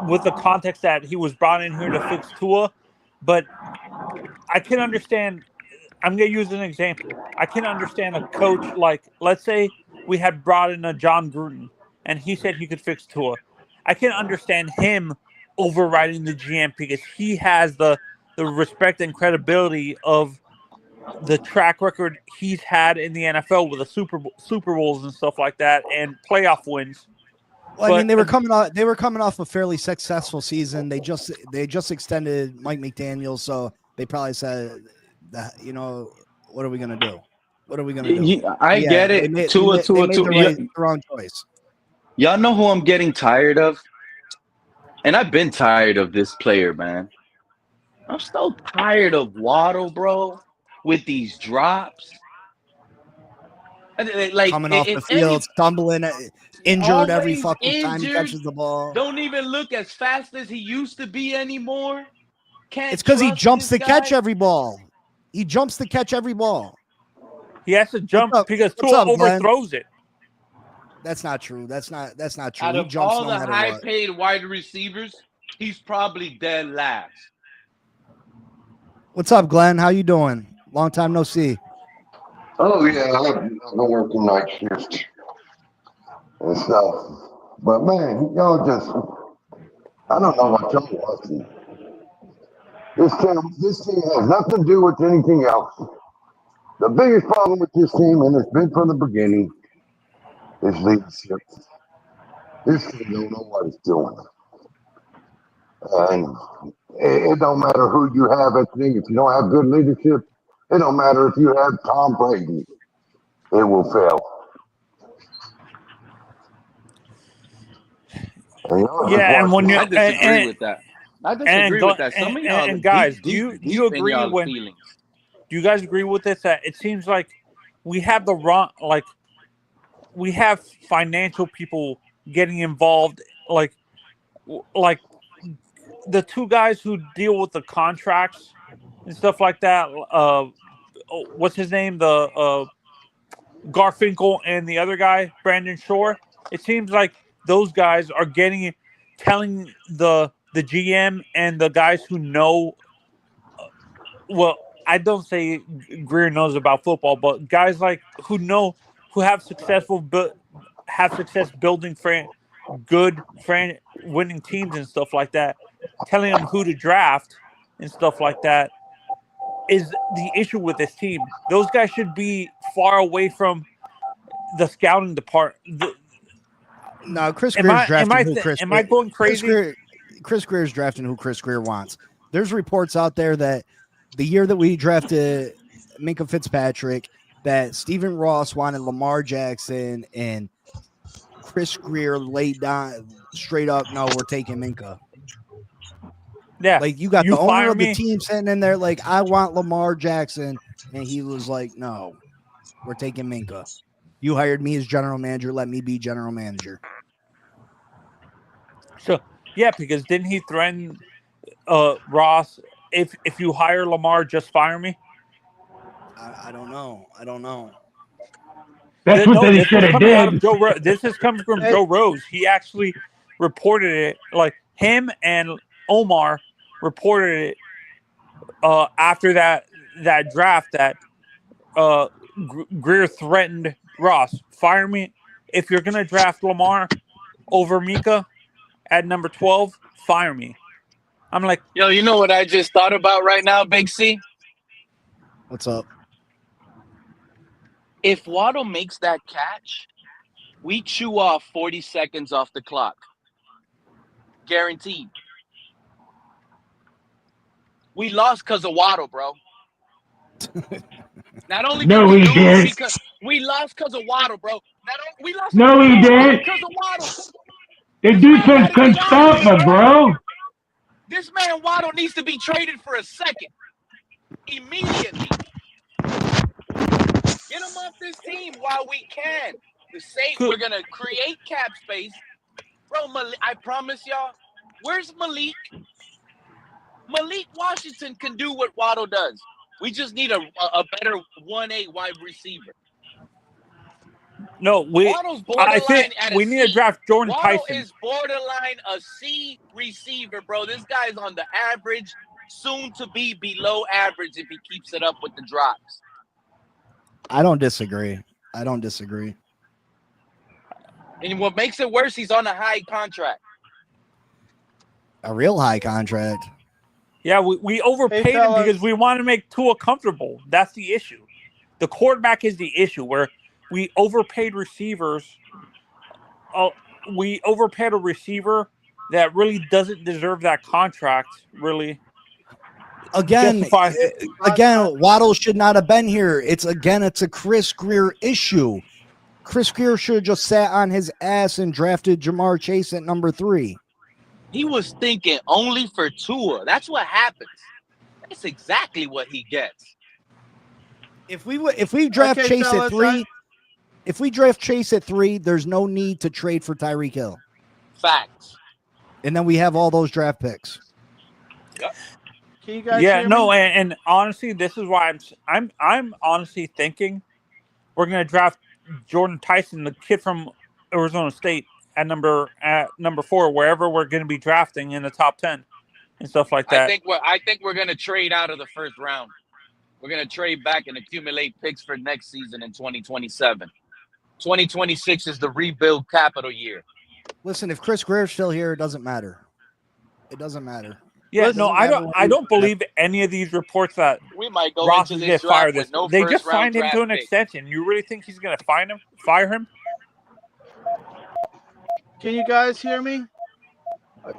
with the context that he was brought in here to fix Tua, but I can understand. I'm going to use an example. I can understand a coach like, let's say we had brought in a John Gruden, and he said he could fix Tua. I can understand him overriding the GM because he has the respect and credibility of the track record he's had in the NFL with the Super Bowls and stuff like that, and playoff wins. Well, I mean, they were coming off a fairly successful season. They just extended Mike McDaniel, so they probably said that, what are we gonna do? What are we gonna do? I get it. They made the wrong choice. Y'all know who I'm getting tired of, and I've been tired of this player, man. I'm so tired of Waddle, bro, with these drops. Like Coming off the field, stumbling, injured every fucking time he catches the ball. Don't even look as fast as he used to be anymore. It's because he jumps to catch every ball. He jumps to catch every ball. He has to jump because Tua overthrows it. That's not true. That's not true. Out of all the high-paid wide receivers, he's probably dead last. What's up, Glenn? How you doing? Long time no see. Oh yeah, I've been working night shift and stuff. But man, y'all I don't know what y'all watching. This team has nothing to do with anything else. The biggest problem with this team, and it's been from the beginning, is leadership. This team don't know what it's doing. And it don't matter who you have at the thing. If you don't have good leadership, it don't matter if you have Tom Brady. It will fail. And when you I disagree with that. Some of y'all guys, do you agree when feelings. Do you guys agree with this? That it seems like we have we have financial people getting involved, like the two guys who deal with the contracts and stuff like that. What's his name? The Garfinkel and the other guy, Brandon Shore. It seems like those guys are telling the GM and the guys who know. Well, I don't say Greer knows about football, but guys like who have success building winning teams and stuff like that, telling them who to draft and stuff like that is the issue with this team. Those guys should be far away from the scouting department. No, Chris Greer's drafting who Chris. Am I going crazy? Chris Greer's drafting who Chris Greer wants. There's reports out there that the year that we drafted Minkah Fitzpatrick, that Stephen Ross wanted Lamar Jackson, and Chris Greer laid down straight up, no, we're taking Minkah. Yeah, like you got the owner of the team sitting in there like, I want Lamar Jackson, and he was like, no, we're taking Minkah. You hired me as general manager, let me be general manager. So yeah, because didn't he threaten Ross, if you hire Lamar, just fire me? I don't know. That's what they should have did. This is coming from Joe Rose. He actually reported it, like him and Omar reported it after that draft that Greer threatened Ross, fire me. If you're going to draft Lamar over Mika at number 12, fire me. I'm like, yo, you know what I just thought about right now, Big C? What's up? If Waddle makes that catch, we chew off 40 seconds off the clock. Guaranteed. We lost because of Waddle, bro. Not only did we lose because we lost because of Waddle, bro. We lost because of Waddle. The defense couldn't stop him, bro. This man Waddle needs to be traded for a second. immediately. Get him off this team while we can. To say we're going to create cap space. Bro, I promise y'all, where's Malik? Malik Washington can do what Waddle does. We just need a better 1A wide receiver. No, Waddle's I think borderline at we a need to C. draft Jordan Waddle Tyson. is borderline a C receiver, bro. This guy's on the average, soon to be below average if he keeps it up with the drops. I don't disagree. And what makes it worse, he's on a high contract. A real high contract. Yeah, we overpaid him because we want to make Tua comfortable. That's the issue. The quarterback is the issue where we overpaid receivers. We overpaid a receiver that really doesn't deserve that contract, really. Again, Waddle should not have been here. It's a Chris Greer issue. Chris Greer should have just sat on his ass and drafted Jamar Chase at number 3. He was thinking only for Tua. That's what happens. That's exactly what he gets. If we draft Chase at 3, if we draft Chase at 3, there's no need to trade for Tyreek Hill. Facts. And then we have all those draft picks. Yep. Can you guys hear me? and honestly, this is why I'm honestly thinking we're gonna draft Jordan Tyson, the kid from Arizona State, at number 4, wherever we're gonna be drafting in the top 10 and stuff like that. I think we're gonna trade out of the first round. We're gonna trade back and accumulate picks for next season in 2027. 2026 is the rebuild capital year. Listen, if Chris Greer's still here, it doesn't matter. It doesn't matter. Yeah, no, I don't believe any of these reports that we might go Ross into is this get fired. draft with no They just first round signed him to draft an pick. extension. You really think he's going to fire him? Can you guys hear me?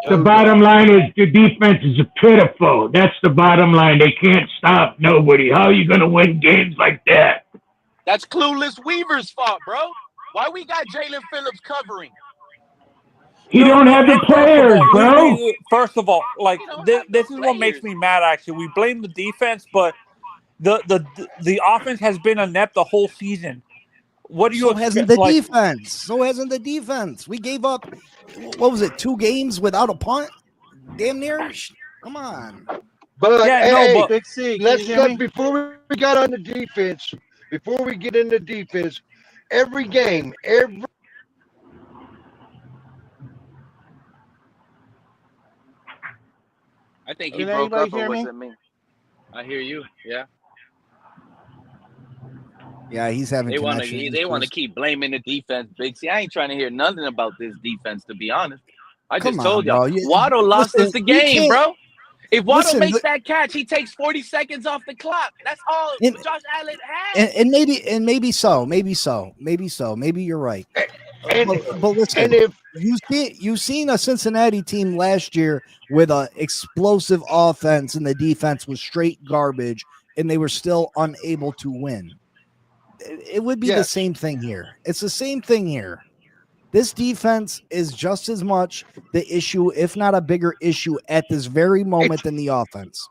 The bottom line is the defense is pitiful. That's the bottom line. They can't stop nobody. How are you going to win games like that? That's clueless Weaver's fault, bro. Why we got Jalen Phillips covering? He don't have the players, bro. First of all, like this is what makes me mad. Actually, we blame the defense, but the offense has been inept the whole season. What do you? So hasn't the defense? So hasn't the defense? We gave up. What was it? 2 games without a punt. Damn near. Come on. But hey, Big C, let's go before we got on the defense. Before we get into defense, every game, I think he Can broke anybody up, or hear was me? it me? I hear you. Yeah. Yeah, he's having. They want connection to issues. keep blaming the defense, Big C. I ain't trying to hear nothing about this defense, to be honest. I Come just told on, y'all. bro. Waddle lost us the game, bro. If Waddle makes Listen, that catch, he takes 40 seconds off the clock. That's all Josh Allen has. And maybe so. Maybe you're right. But listen, and if you've seen a Cincinnati team last year with an explosive offense and the defense was straight garbage, and they were still unable to win. It would be the same thing here. It's the same thing here. This defense is just as much the issue, if not a bigger issue, at this very moment than the offense.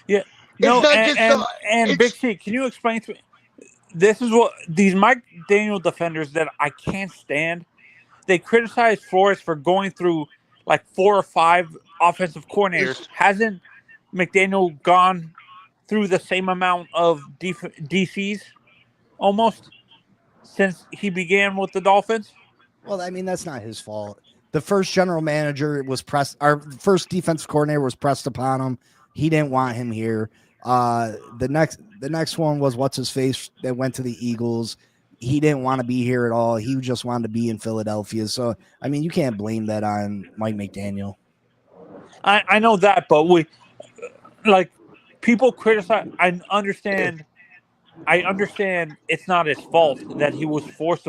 Yeah. No, and Big C, can you explain to me? This is what these Mike Daniel defenders that I can't stand. They criticize Flores for going through like 4 or 5 offensive coordinators. Hasn't McDaniel gone through the same amount of DCs almost since he began with the Dolphins? Well, I mean, that's not his fault. The first general manager was pressed. Our first defensive coordinator was pressed upon him. He didn't want him here. The next one was what's his face that went to the Eagles. He didn't want to be here at all. He just wanted to be in Philadelphia. So, I mean, you can't blame that on Mike McDaniel. I know that, but people criticize. I understand it's not his fault that he was forced.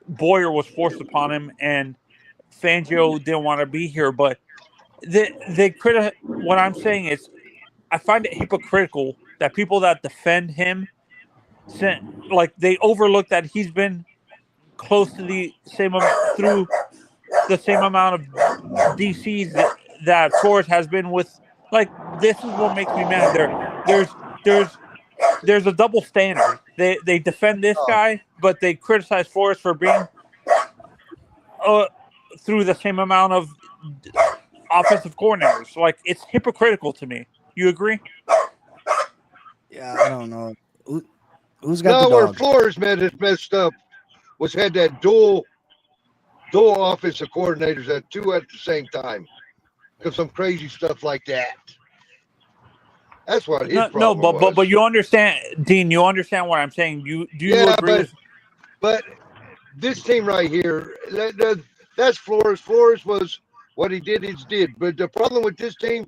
Boyer was forced upon him, and Fangio didn't want to be here. But what I'm saying is, I find it hypocritical that people that defend him, they overlook that he's been close to the same through the same amount of DCs that Flores has been with. Like, this is what makes me mad. there's a double standard. They defend this guy, but they criticize Flores for being through the same amount of offensive coordinators. Like, it's hypocritical to me. You agree? Yeah, I don't know. Who's got the where dog? Flores messed up was had that dual offensive coordinators at two at the same time. Because some crazy stuff like that. That's what his problem was. But you understand, Dean. You understand what I'm saying. Do you agree? But this team right here, that's Flores. Flores was what he did. But the problem with this team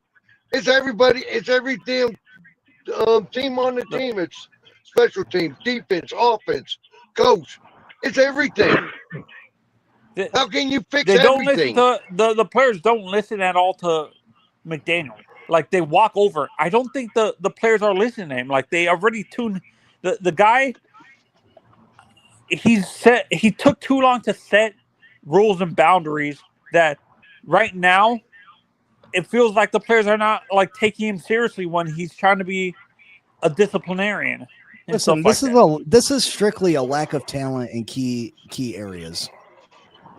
is everybody. It's every damn team on the team. It's special teams, defense, offense, coach. It's everything. How can you fix everything? The players don't listen at all to McDaniel. Like, they walk over. I don't think the players are listening to him. Like, they already tuned the guy. He took too long to set rules and boundaries that right now it feels like the players are not like taking him seriously when he's trying to be a disciplinarian. Listen, this is strictly a lack of talent in key areas.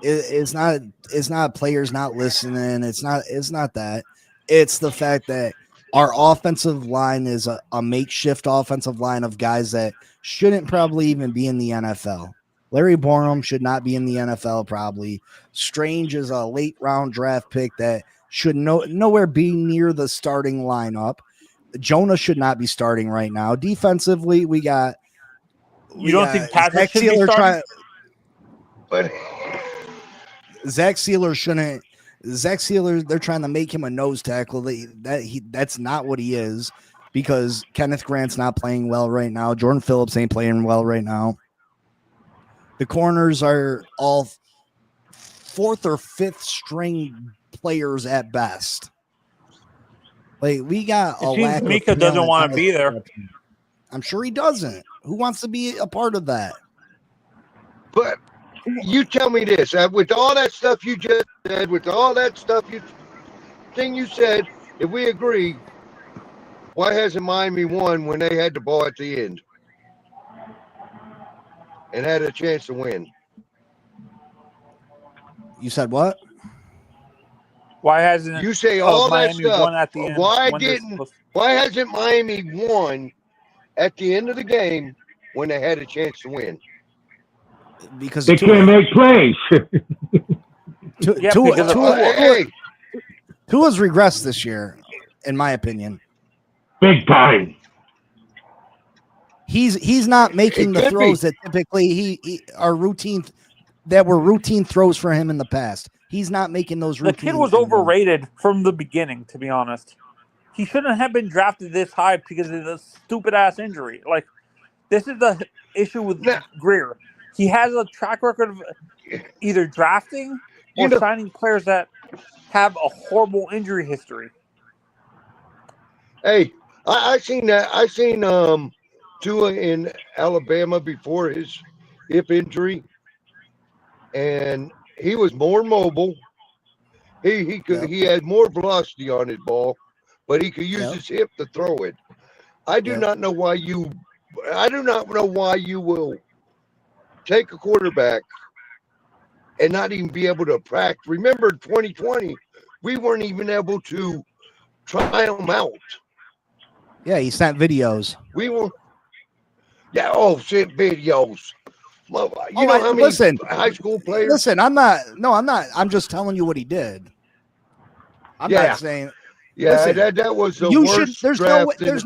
It's not players not listening. It's not that. It's the fact that our offensive line is a makeshift offensive line of guys that shouldn't probably even be in the NFL. Larry Borum should not be in the NFL probably. Strange is a late round draft pick that should nowhere be near the starting lineup. Jonah should not be starting right now. Defensively, we don't think Patrick should be starting? Zach Sealer shouldn't. Zach Sealer, they're trying to make him a nose tackle. That's not what he is, because Kenneth Grant's not playing well right now. Jordan Phillips ain't playing well right now. The corners are all fourth or fifth string players at best. Like, we got a lack of Mika doesn't want to be there. I'm sure he doesn't. Who wants to be a part of that? But you tell me this, with all that stuff you just said, with all that stuff you said, if we agree, why hasn't Miami won when they had the ball at the end and had a chance to win? You said what? Why hasn't you say all that Miami stuff? Won at the end? Why hasn't Miami won at the end of the game when they had a chance to win? Because they can't make plays. Tua's regressed this year, in my opinion. Big time. He's not making the throws that typically are routine, that were routine throws for him in the past. He's not making those routine. The kid was overrated from the beginning, to be honest. He shouldn't have been drafted this high because of the stupid ass injury. Like, this is the issue with Greer. He has a track record of either drafting or signing players that have a horrible injury history. Hey, I seen that. I seen Tua in Alabama before his hip injury, and he was more mobile. He had more velocity on his ball, but he could use his hip to throw it. I do not know why you will take a quarterback and not even be able to practice. Remember 2020, we weren't even able to try him out. Yeah, he sent videos. We were. Yeah, sent videos. You know how many high school players? Listen, I'm not. I'm just telling you what he did. I'm not saying. Yeah, listen, that was the worst draft. There's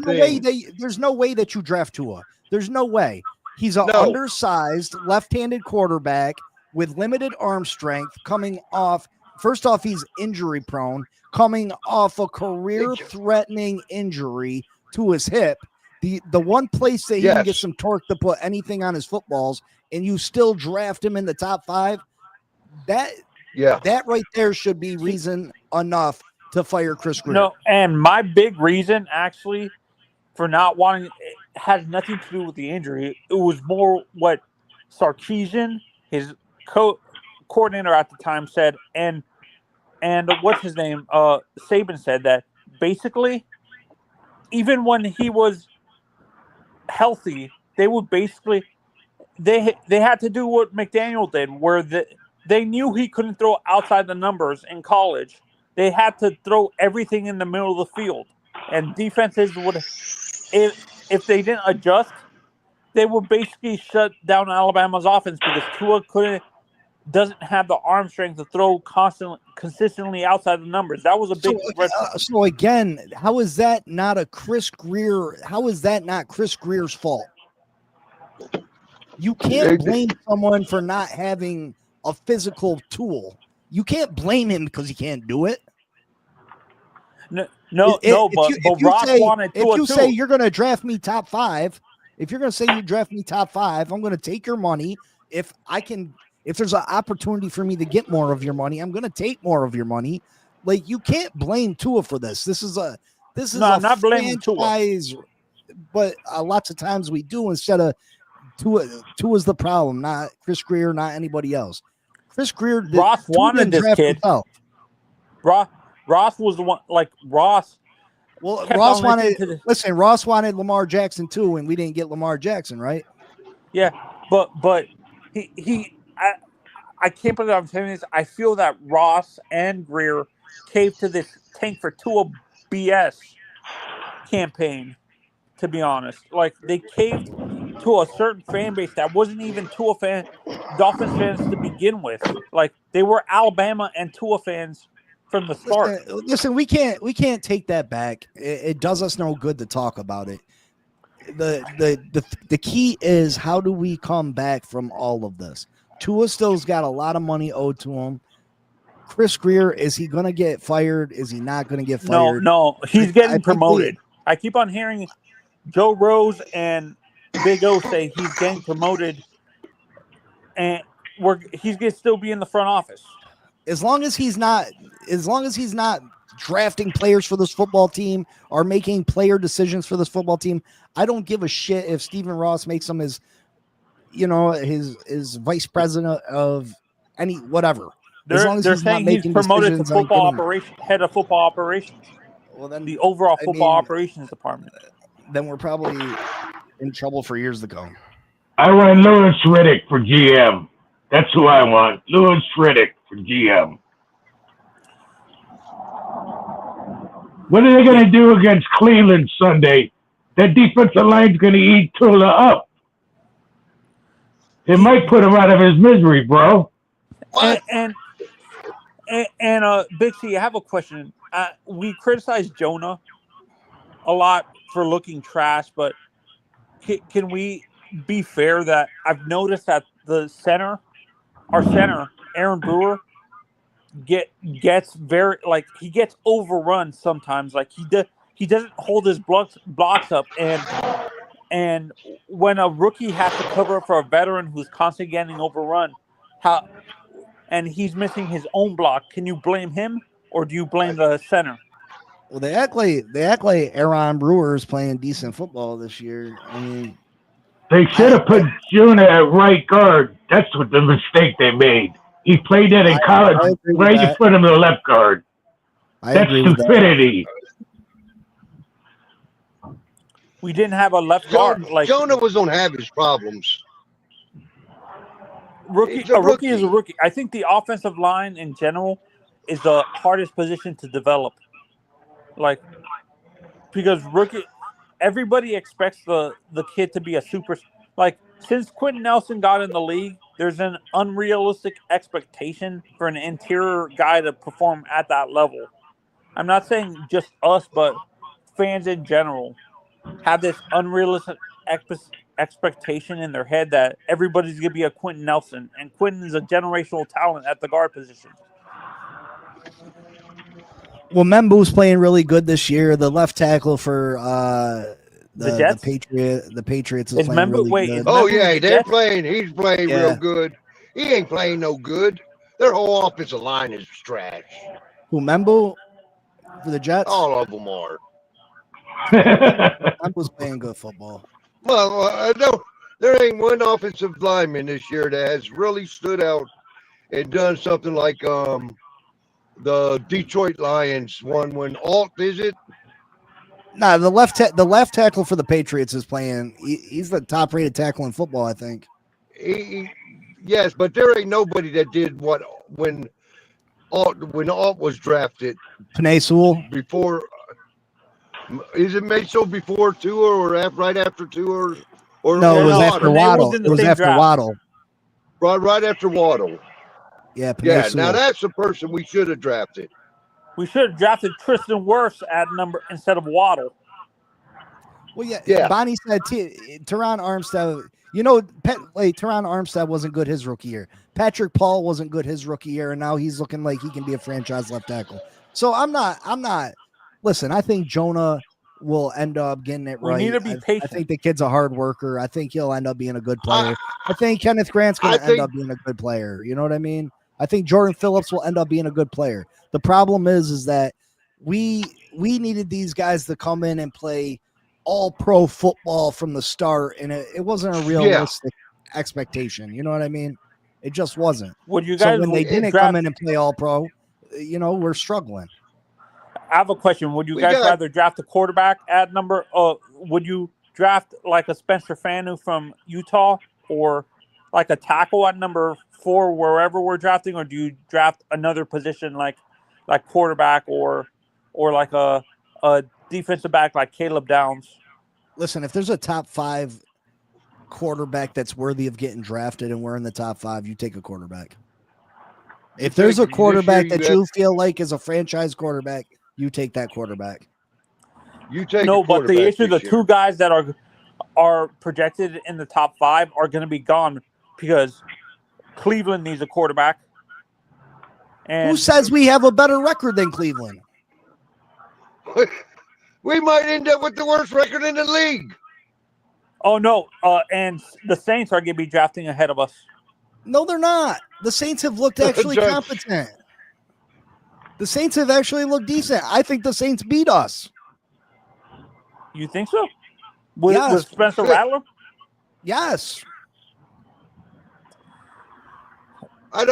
no way that you draft Tua. There's no way. He's an undersized left-handed quarterback with limited arm strength, coming off. First off, he's injury prone, coming off a career-threatening injury to his hip. The one place that he can get some torque to put anything on his footballs, and you still draft him in the top 5. That right there should be reason enough to fire Chris Greer. No, and my big reason actually for not wanting it has nothing to do with the injury. It was more what Sarkisian, his coordinator at the time, said, and what's his name? Saban said that basically even when he was healthy, they would basically they had to do what McDaniel did, where they knew he couldn't throw outside the numbers in college. They had to throw everything in the middle of the field, and defenses would, if they didn't adjust, they would basically shut down Alabama's offense because Tua doesn't have the arm strength to throw consistently outside the numbers. That was a big so again, how is that not Chris Greer's fault? You can't blame someone for not having a physical tool. You can't blame him because he can't do it. But Ross wanted Tua. If you say you're going to draft me top 5, if you're going to say you draft me top 5, I'm going to take your money. If there's an opportunity for me to get more of your money, I'm going to take more of your money. Like, you can't blame Tua for this. I'm not blaming Tua, but lots of times we do instead of Tua's the problem, not Chris Grier, not anybody else. Chris Grier, Ross wanted this kid. Ross was the one, like Ross. Well, Ross wanted Lamar Jackson too, and we didn't get Lamar Jackson, right? Yeah, but I can't believe I'm saying this. I feel that Ross and Grier caved to this tank for Tua BS campaign. To be honest, like they caved to a certain fan base that wasn't even Dolphins fans to begin with. Like they were Alabama and Tua fans from the start. Listen, we can't take that back. It does us no good to talk about it. The key is, how do we come back from all of this? Tua still's got a lot of money owed to him. Chris Grier, is he going to get fired? Is he not going to get fired? No, he's getting promoted. I keep on hearing Joe Rose and Big O say he's getting promoted, and he's going to still be in the front office. As long as he's not drafting players for this football team or making player decisions for this football team, I don't give a shit if Stephen Ross makes him his vice president of any whatever. As long as they're he's not saying making he's promoted to decisions head of football operations. Well, then the overall football operations department. Then we're probably in trouble for years to come. I want Louis Riddick for GM. That's who I want. Louis Riddick for GM. What are they going to do against Cleveland Sunday? That defensive line's going to eat Tula up. It might put him out of his misery, bro. And Big C, I have a question. We criticize Jonah a lot for looking trash, but can we be fair that I've noticed that our center, Aaron Brewer, gets very, like, he gets overrun sometimes. Like he doesn't hold his blocks up, and when a rookie has to cover up for a veteran who's constantly getting overrun, and he's missing his own block, can you blame him or do you blame the center? Well, they act like Aaron Brewer is playing decent football this year. I mean, they should have put Juna at right guard. That's what the mistake they made. He played that in college. Why you put him in the left guard? That's stupidity. We didn't have a left guard. Like Jonah was gonna have his problems. A rookie is a rookie. I think the offensive line in general is the hardest position to develop. Like, because everybody expects the kid to be a super. Like, since Quentin Nelson got in the league, there's an unrealistic expectation for an interior guy to perform at that level. I'm not saying just us, but fans in general have this unrealistic expectation in their head that everybody's going to be a Quentin Nelson, and Quentin is a generational talent at the guard position. Well, Membu's playing really good this year. The left tackle for the Patriots is playing really good. Oh yeah, they're playing. He's playing real good. He ain't playing no good. Their whole offensive line is trash. Who, Membu for the Jets? All of them are. Membu's playing good football. Well, no, there ain't one offensive lineman this year that has really stood out and done something like the Detroit Lions one when ALOT, is it? Nah, the left tackle for the Patriots is playing. He's the top rated tackle in football, I think. Yes, but there ain't nobody that did what when Alt was drafted Penei Sewell. before. Is it Maso before Tua or right after Tua or No, it was after Penei Waddle. was in It the was same after draft. Waddle. right after Waddle? Yeah, Penei Yeah, Sewell. now that's the person we should have drafted. We should have drafted Tristan Wirfs at number instead of Waddle. Well, Yeah. Bonnie said Teron Armstead. You know, Teron Armstead wasn't good his rookie year. Patrick Paul wasn't good his rookie year, and now he's looking like he can be a franchise left tackle. So I'm not. Listen, I think Jonah will end up getting it We right. need to be patient. I think the kid's a hard worker. I think he'll end up being a good player. I think Kenneth Grant's going to end up being a good player. You know what I mean? I think Jordan Phillips will end up being a good player. The problem is that we needed these guys to come in and play all pro football from the start, and it wasn't a realistic expectation. You know what I mean? It just wasn't. Would you So guys when they didn't come in and play all pro, we're struggling. I have a question. Would you guys rather draft a quarterback at number? Would you draft like a Spencer Fanu from Utah, or like a tackle at number 4 wherever we're drafting, or do you draft another position like quarterback or like a defensive back like Caleb Downs? Listen, if there's a top 5 quarterback that's worthy of getting drafted and we're in the top 5, you take a quarterback. If there's a quarterback that you feel like is a franchise quarterback, you take that quarterback. You take no, but the issue, the 2 guys that are projected in the top 5 are going to be gone because Cleveland needs a quarterback. And who says we have a better record than Cleveland? We might end up with the worst record in the league. Oh, no. And the Saints are going to be drafting ahead of us. No, they're not. The Saints have looked actually competent. The Saints have actually looked decent. I think the Saints beat us. You think so? With Spencer Rattler? Yes. I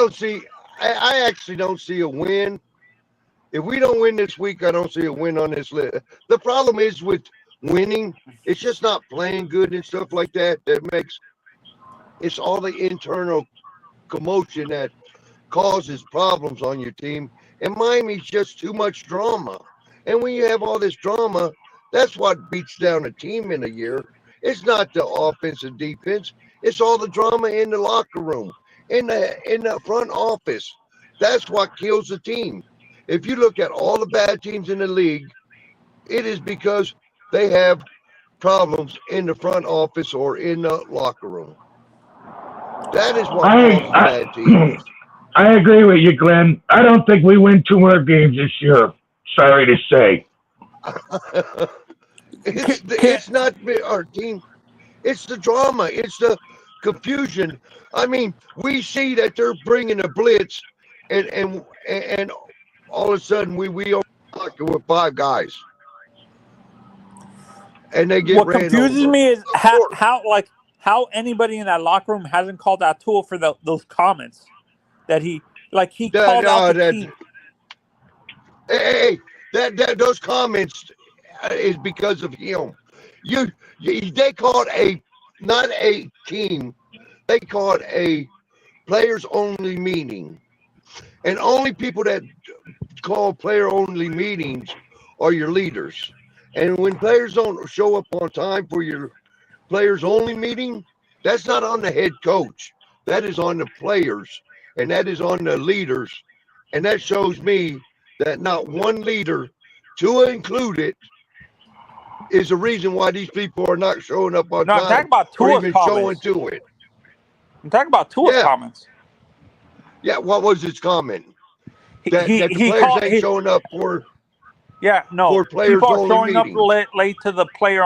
actually don't see a win. If we don't win this week, I don't see a win on this list. The problem is with winning, it's just not playing good and stuff like that. It's all the internal commotion that causes problems on your team. And Miami's just too much drama. And when you have all this drama, that's what beats down a team in a year. It's not the offense and defense. It's all the drama in the locker room, in the front office. That's what kills the team. If you look at all the bad teams in the league, it is because they have problems in the front office or in the locker room. That is what causes bad teams. I agree with you, Glenn. I don't think we win 2 more games this year. Sorry to say. It's not our team. It's the drama. It's the confusion. I mean, we see that they're bringing a blitz, and all of a sudden we are talking with 5 guys, and they get. What confuses me is how anybody in that locker room hasn't called out Tua for those comments that he called out the team. Hey, those comments is because of him. They called not a team. They called a players only meeting, and only people that call player only meetings are your leaders. And when players don't show up on time for your players only meeting, that's not on the head coach. That is on the players, and that is on the leaders. And that shows me that not one leader, Tua included, is the reason why these people are not showing up on time. I'm talking about or Tua's even comments. showing to it. I'm talking about Tua's comments. Yeah, what was his comment? That the he players ain't showing up for. Yeah, no. For players people are only showing meetings. up late to the player,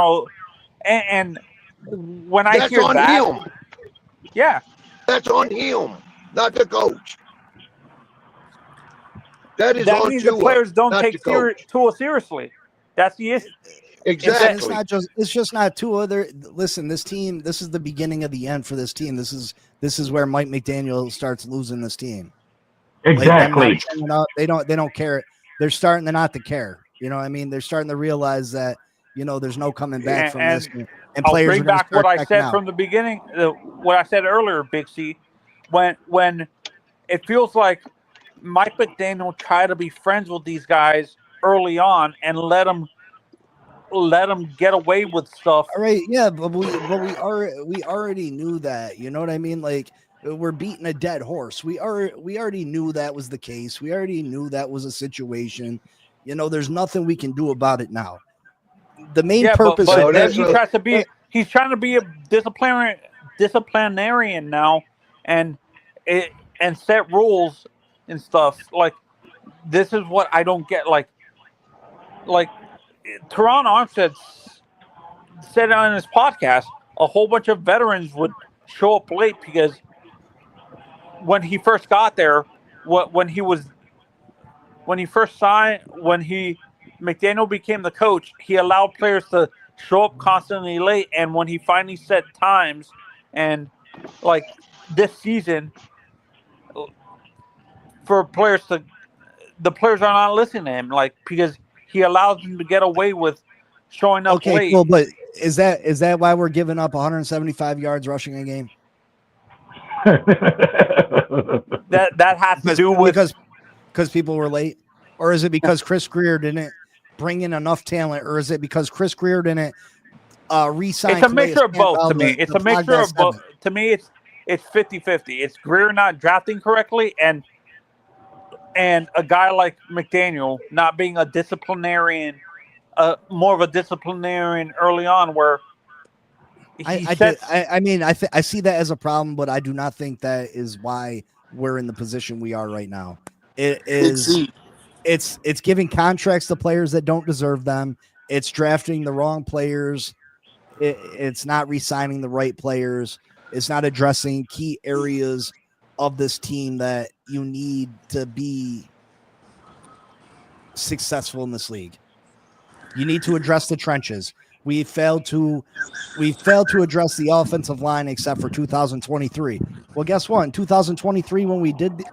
and when I That's hear on that, him. Yeah, that's on him, not the coach. That means the players don't take Tua seriously. That's the issue. Exactly. It's just not Tua. Listen, this team. This is the beginning of the end for this team. This is where Mike McDaniel starts losing this team. Exactly. They don't care. They're starting to not to care. You know what I mean? They're starting to realize that there's no coming back from this, and I'll players bring are going to back start what I checking said out. from the beginning, what I said earlier, Big C, when it feels like Mike McDaniel tried to be friends with these guys early on and let them get away with stuff. All right, yeah, but we already knew that. You know what I mean? Like, we're beating a dead horse. We already knew that was the case. We already knew that was a situation. There's nothing we can do about it now. The main purpose but of then this, he's trying to be a disciplinarian now, and set rules and stuff. Like, this is what I don't get. Like Teron Armstead said on his podcast, a whole bunch of veterans would show up late because when he first got there, when McDaniel became the coach, he allowed players to show up constantly late, and when he finally set times, and like this season, the players are not listening to him, like, because he allows them to get away with showing up late. Cool, but is that why we're giving up 175 yards rushing a game? that has to do with because people were late, or is it because Chris Greer didn't bring in enough talent, or is it because Chris Greer didn't re-sign? It's a mixture of both to me. It's a mixture of both. To me, it's 50-50. It's Greer not drafting correctly, and a guy like McDaniel not being a disciplinarian, more of a disciplinarian early on, where I see that as a problem, but I do not think that is why we're in the position we are right now. It's giving contracts to players that don't deserve them. It's drafting the wrong players. It's not re-signing the right players. It's not addressing key areas of this team that you need to be successful in this league. You need to address the trenches. We failed to address the offensive line except for 2023. Well, guess what? In 2023, when we did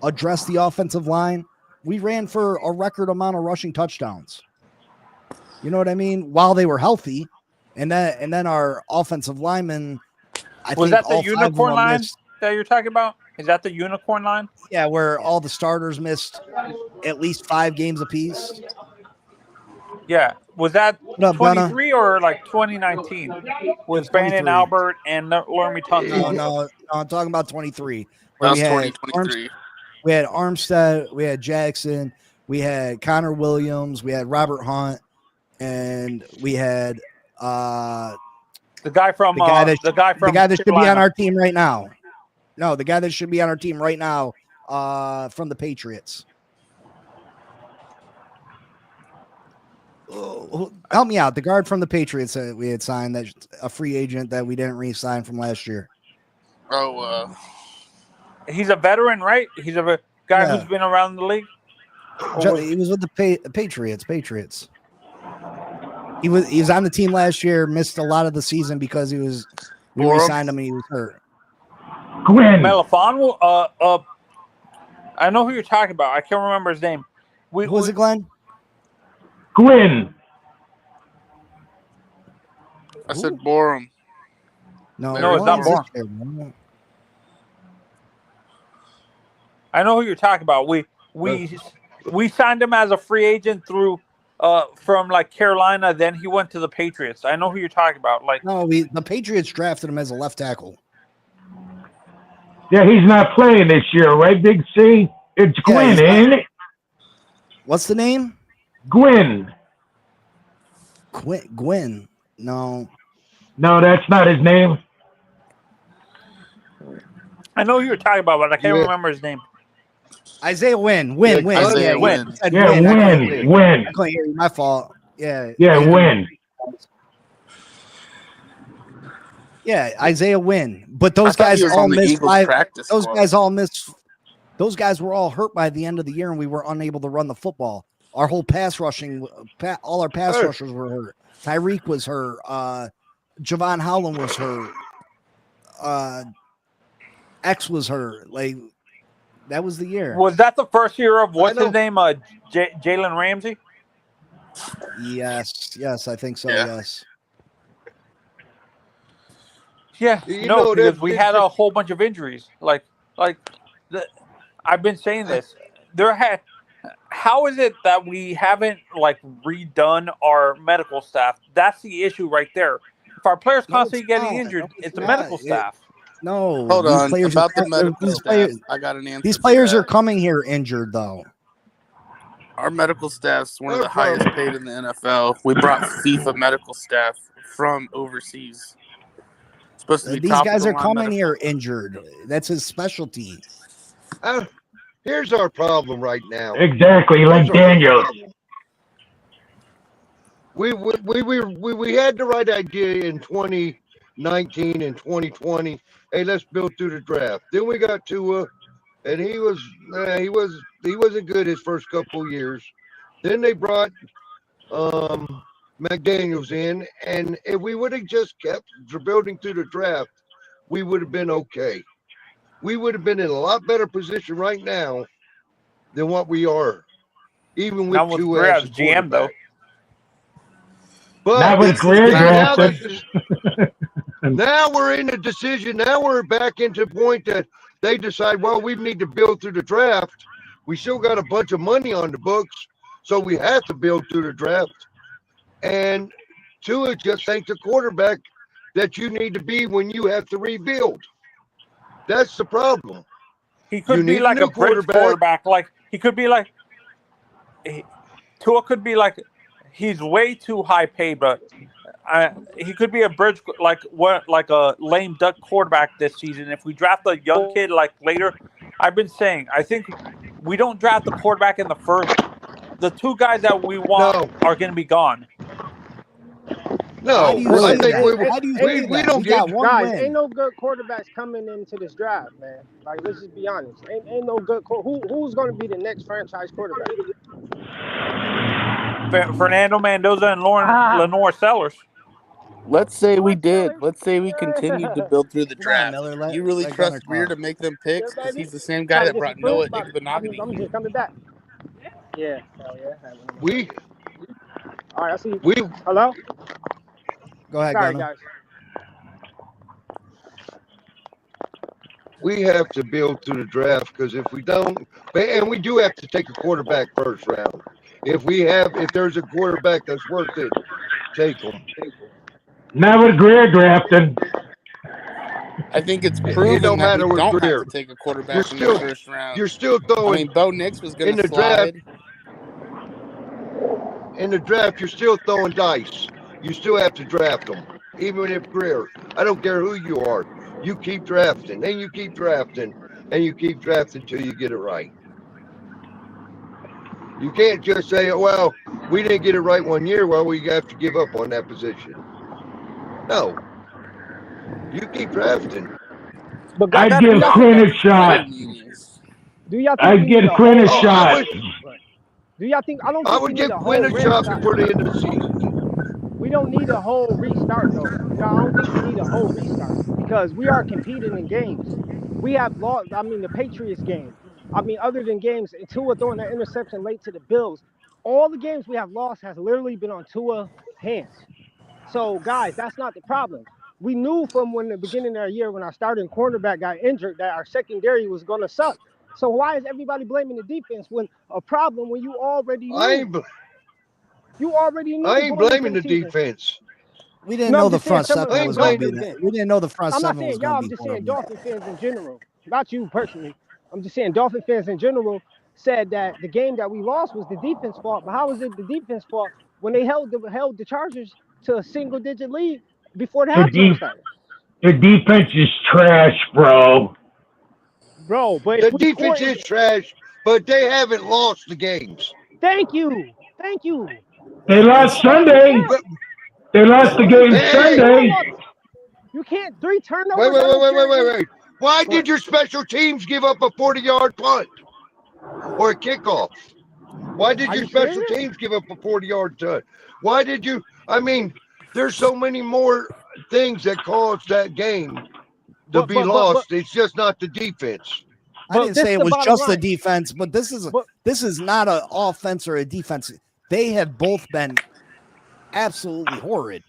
address the offensive line, we ran for a record amount of rushing touchdowns. You know what I mean? While they were healthy, and then our offensive linemen. Was that the unicorn line that you're talking about? Is that the unicorn line? Yeah, where all the starters missed at least 5 games apiece. Yeah. Was that 23 or like 2019 with Brandon Albert and Laramie Tunsil? No, I'm talking about 23. That was 2023. We had Armstead, we had Jackson, we had Connor Williams, we had Robert Hunt, and we had the guy that should be on our team right now. No, the guy that should be on our team right now from the Patriots. Help me out. The guard from the Patriots that we had signed, that a free agent that we didn't re-sign from last year. He's a veteran, right? He's a guy who's been around the league. He was with the Patriots. He was on the team last year. Missed a lot of the season because we re-signed him and he was hurt. Gwen. Melifon. I know who you're talking about. I can't remember his name. Who was it, Glenn? Gwyn. I said Borum. No, it's not Borum. I know who you're talking about. We signed him as a free agent through from like Carolina. Then he went to the Patriots. I know who you're talking about. Like, no, the Patriots drafted him as a left tackle. Yeah, he's not playing this year, right, Big C? It's Gwyn, ain't it? What's the name? Gwyn. Gwyn. No, that's not his name. I know who you're talking about, but I can't remember his name. Isaiah Wynn. Isaiah Wynn. Wynn. I couldn't hear you. My fault. Yeah. Yeah, Wynn. Yeah, Isaiah Wynn. But those guys all missed 5. Those guys were all hurt by the end of the year, and we were unable to run the football. Our whole pass rushing, all our pass rushers were hurt. Tyreek was hurt. Javon Howland was hurt. X was hurt. Like, that was the year. Was that the first year of what's his name? Jalen Ramsey. Yes, I think so. Yeah. Yes. Yeah, You no, know, because we had a whole bunch of injuries. I've been saying this. How is it that we haven't redone our medical staff? That's the issue right there. If our players constantly getting injured, it's the medical staff. No, Hold these on. players About are, the medical these staff, players, I got an answer. these for players are that. coming here injured though. Our medical staff's one of the highest paid in the NFL. We brought FIFA medical staff from overseas. It's supposed to be These top guys of the are line coming medical. here injured. That's his specialty. Here's our problem right now. Exactly, like Daniel. We had the right idea in 2019 and 2020. Hey, let's build through the draft. Then we got Tua, and he wasn't good his first couple of years. Then they brought McDaniels in, and if we would have just kept building through the draft, we would have been okay. We would have been in a lot better position right now than what we are, even with Tua as a GM though. But not with Greer drafted. Now we're in a decision. Now we're back into the point that they decide, well, we need to build through the draft. We still got a bunch of money on the books, so we have to build through the draft. And Tua just ain't the quarterback that you need to be when you have to rebuild. That's the problem. He could be like a bridge quarterback. Like he could be like Tua could be like he's way too high paid, but he could be a bridge like a lame duck quarterback this season. If we draft a young kid later, I've been saying I think we don't draft the quarterback in the first. The two guys that we want are going to be gone. No, I think we don't get guys. Ain't no good quarterbacks coming into this draft, man. Like, let's just be honest. Ain't no good. Who's going to be the next franchise quarterback? Fernando Mendoza and Lenore Sellers. Let's say we did. Let's say we continued to build through the draft. You really trust Greer to make them picks because he's the same guy that brought Noah Igbenogany. I'm just coming back. Yeah, hell yeah. All right, I see you. Hello? Go ahead, sorry, guys. We have to build through the draft because if we don't, and we do have to take a quarterback first round. If there's a quarterback that's worth it, take him. Not with Greer drafting. I think it's proven that we don't have to take a quarterback in the first round. You're still throwing. I mean, Bo Nix was going to slide. In the draft, you're still throwing dice. You still have to draft them, even if Greer. I don't care who you are. You keep drafting, and you keep drafting, and you keep drafting until you get it right. You can't just say, well, we didn't get it right one year. Well, we have to give up on that position. No. You keep drafting. But I'd give Quinn a shot. I'd give Quinn a shot. Do y'all think? I don't. I would give Quinn a shot before the end of the season. We don't need a whole restart, though. No, I don't think we need a whole restart because we are competing in games. We have lost. I mean, the Patriots game. I mean, other than games, Tua throwing that interception late to the Bills. All the games we have lost has literally been on Tua's hands. So, guys, that's not the problem. We knew from the beginning of the year when our starting cornerback got injured that our secondary was going to suck. So why is everybody blaming the defense when you already knew? I ain't blaming the defense. We didn't know the front seven was going to be that. We didn't know the front seven was going to be. I'm just saying Dolphin fans in general, not you personally. I'm just saying Dolphin fans in general said that the game that we lost was the defense fault. But how is it the defense fault when they held the Chargers to a single-digit lead before the halftime started? The defense is trash, bro. But the defense is trash, but they haven't lost the games. Thank you. They lost Sunday. They lost the game Sunday. You can't 3 turnovers. Wait. Why did your special teams give up a 40-yard punt or a kickoff? Why did your special teams give up a 40-yard punt? Why did you? I mean, there's so many more things that caused that game to be lost. It's just not the defense. I didn't say it was just the defense, but this is not an offense or a defense. they have both been absolutely horrid.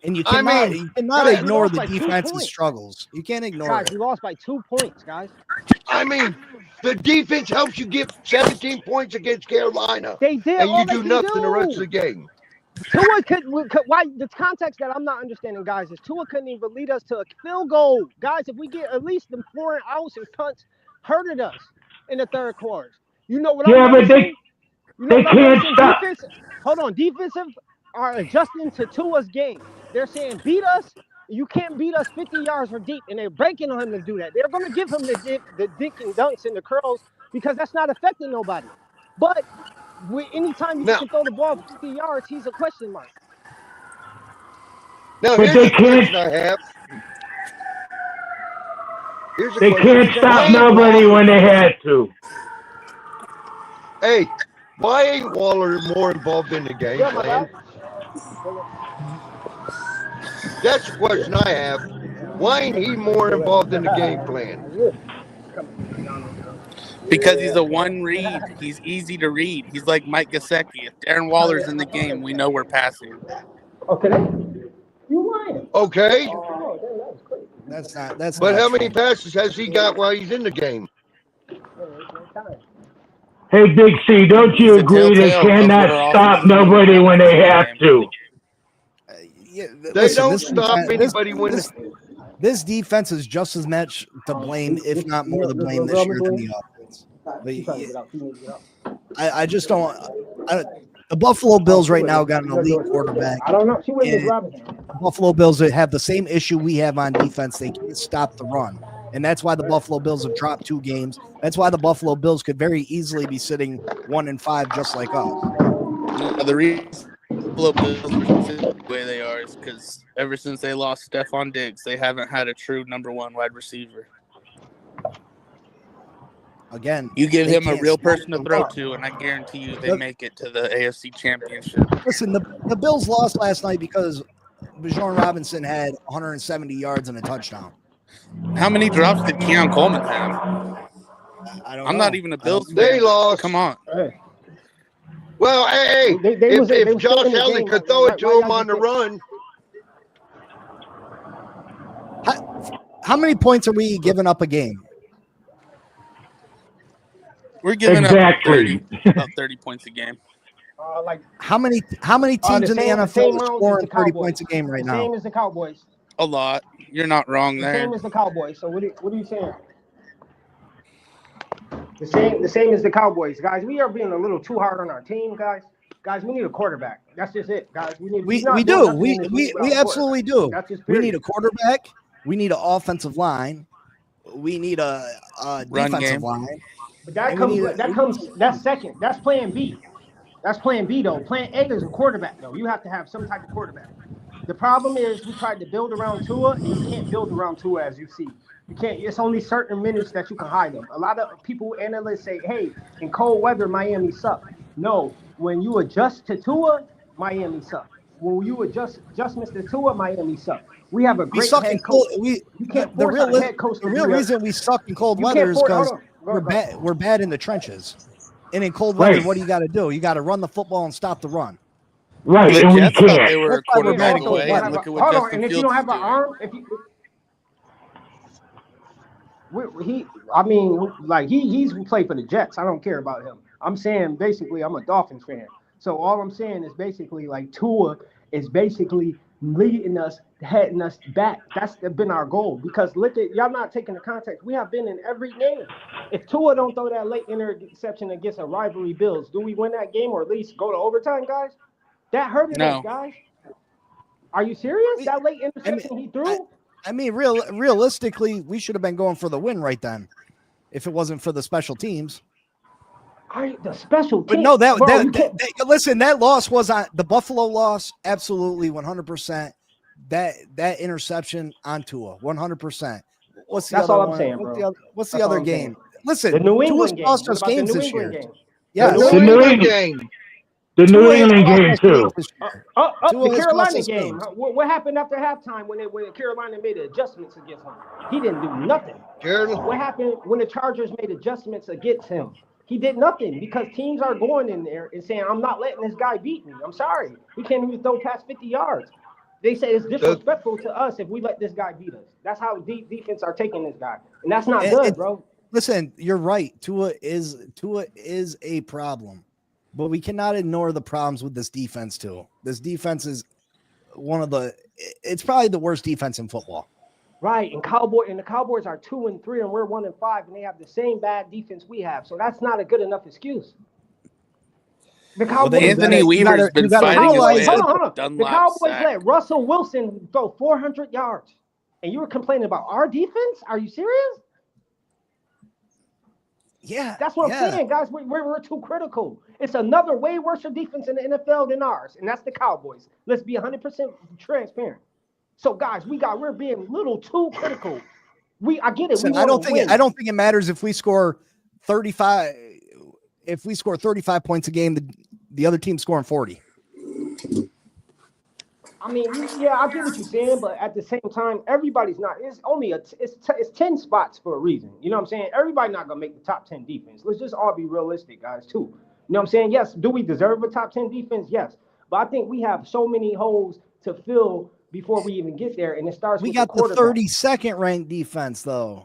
And you cannot guys, ignore the defensive struggles. You can't ignore guys, it. we lost by 2 points, guys. I mean, the defense helps you get 17 points against Carolina. They did and all you they do can nothing do. the rest of the game. Tua could why the context that I'm not understanding, guys, is Tua couldn't even lead us to a field goal. Guys, if we get at least them 4 outs and punts, hurted us in the third quarter. You know what I'm noticing? They can't stop. Defensive are adjusting to Tua's game. They're saying, beat us. You can't beat us 50 yards or deep, and they're banking on him to do that. They're going to give him the dick and dunks and the curls because that's not affecting nobody. But anytime you can throw the ball 50 yards, he's a question mark. Now, here's a question I have. They can't stop nobody when they had to. Hey, why ain't Waller more involved in the game plan? That's the question I have. Why ain't he more involved in the game plan? Because he's a one read. He's easy to read. He's like Mike Gesicki. If Darren Waller's in the game, we know we're passing. Okay. You lying? Okay. That's But not how true. many passes has he got while he's in the game? Hey, Big C, don't you agree they cannot stop nobody when they have to? They don't stop anybody when this defense is just as much to blame, if not more to blame this year than the offense. But I just don't. The Buffalo Bills right now got an elite quarterback. I don't know. She went and the Buffalo Bills have the same issue we have on defense. They can't stop the run. And that's why the Buffalo Bills have dropped 2 games. That's why the Buffalo Bills could very easily be sitting 1-5 just like us. The reason Buffalo Bills are the way they are is because ever since they lost Stephon Diggs, they haven't had a true number 1 wide receiver. Again, you give him a real person to throw to, and I guarantee you they make it to the AFC Championship. Listen, the Bills lost last night because Bijan Robinson had 170 yards and a touchdown. How many drops did Keon Coleman have? I don't know. I'm not even a Bills fan. They lost. Come on. Well, hey, if Josh Allen could throw it to him on the run. How many points are we giving up a game? We're giving up 30 points a game. Like how many teams in the NFL are scoring 30 points a game right now? Same as the Cowboys. A lot. You're not wrong there. Same as the Cowboys. So what are you saying? The same as the Cowboys, guys. We are being a little too hard on our team, guys. Guys, we need a quarterback. That's just it, guys. We do. We absolutely do. We need a quarterback. We need an offensive line. We need a defensive line. But that's second. That's plan B. That's plan B though. Plan A is a quarterback though. You have to have some type of quarterback. The problem is we tried to build around Tua, and you can't build around Tua as you see. You can't. It's only certain minutes that you can hide them. A lot of people, analysts say, "Hey, in cold weather, Miami sucks." No, when you adjust to Tua, Miami sucks. When you adjustments to Tua, Miami sucks. We have a great head coach. You can't force our head coach. The real reason we suck in cold weather is because we're bad in the trenches. And in cold weather, what do you got to do? You got to run the football and stop the run. Right, and we can't. They were a quarterback away. Look at what Justin and if Fields you don't have an arm, he's played for the Jets. I don't care about him. I'm saying basically I'm a Dolphins fan. So all I'm saying is basically like Tua is basically leading us, heading us back. That's been our goal because look at y'all not taking the context. We have been in every game. If Tua don't throw that late interception against a rivalry Bills, do we win that game or at least go to overtime, guys? That hurted us, guys. Are you serious? That late interception he threw? I mean, realistically, we should have been going for the win right then, if it wasn't for the special teams. The special teams. But no, listen, that loss was on the Buffalo loss. Absolutely, 100%. That interception on Tua, 100%. That's all I'm saying, bro. What's the other game? Listen, the New England Tua's lost us games this year. Yeah, the New England game. The New England game too. The Carolina game. What happened after halftime when Carolina made adjustments against him? He didn't do nothing. What happened when the Chargers made adjustments against him? He did nothing because teams are going in there and saying, I'm not letting this guy beat me. I'm sorry. We can't even throw past 50 yards. They say it's disrespectful to us if we let this guy beat us. That's how deep defense are taking this guy. And that's not good, bro. Listen, you're right. Tua is a problem. But we cannot ignore the problems with this defense too. This defense is it's probably the worst defense in football. Right, and the Cowboys are 2-3, and we're 1-5, and they have the same bad defense we have. So that's not a good enough excuse. The Cowboys. Anthony Weaver's been fighting his way. Hold on. The Cowboys let Russell Wilson throw 400 yards, and you were complaining about our defense? Are you serious? Yeah, that's what I'm saying, guys. We're too critical. It's another way worse defense in the NFL than ours, and that's the Cowboys. Let's be 100% transparent. So, guys, we're being a little too critical. I get it. Listen, I don't think it matters if we score 35. If we score 35 points a game, the other team's scoring 40. I mean, yeah, I get what you're saying, but at the same time, everybody's not. It's only it's 10 spots for a reason. You know what I'm saying? Everybody's not gonna make the top 10 defense. Let's just all be realistic, guys, too. You know what I'm saying? Yes, do we deserve a top 10 defense? Yes, but I think we have so many holes to fill before we even get there, and it starts. We got the 32nd ranked defense, though.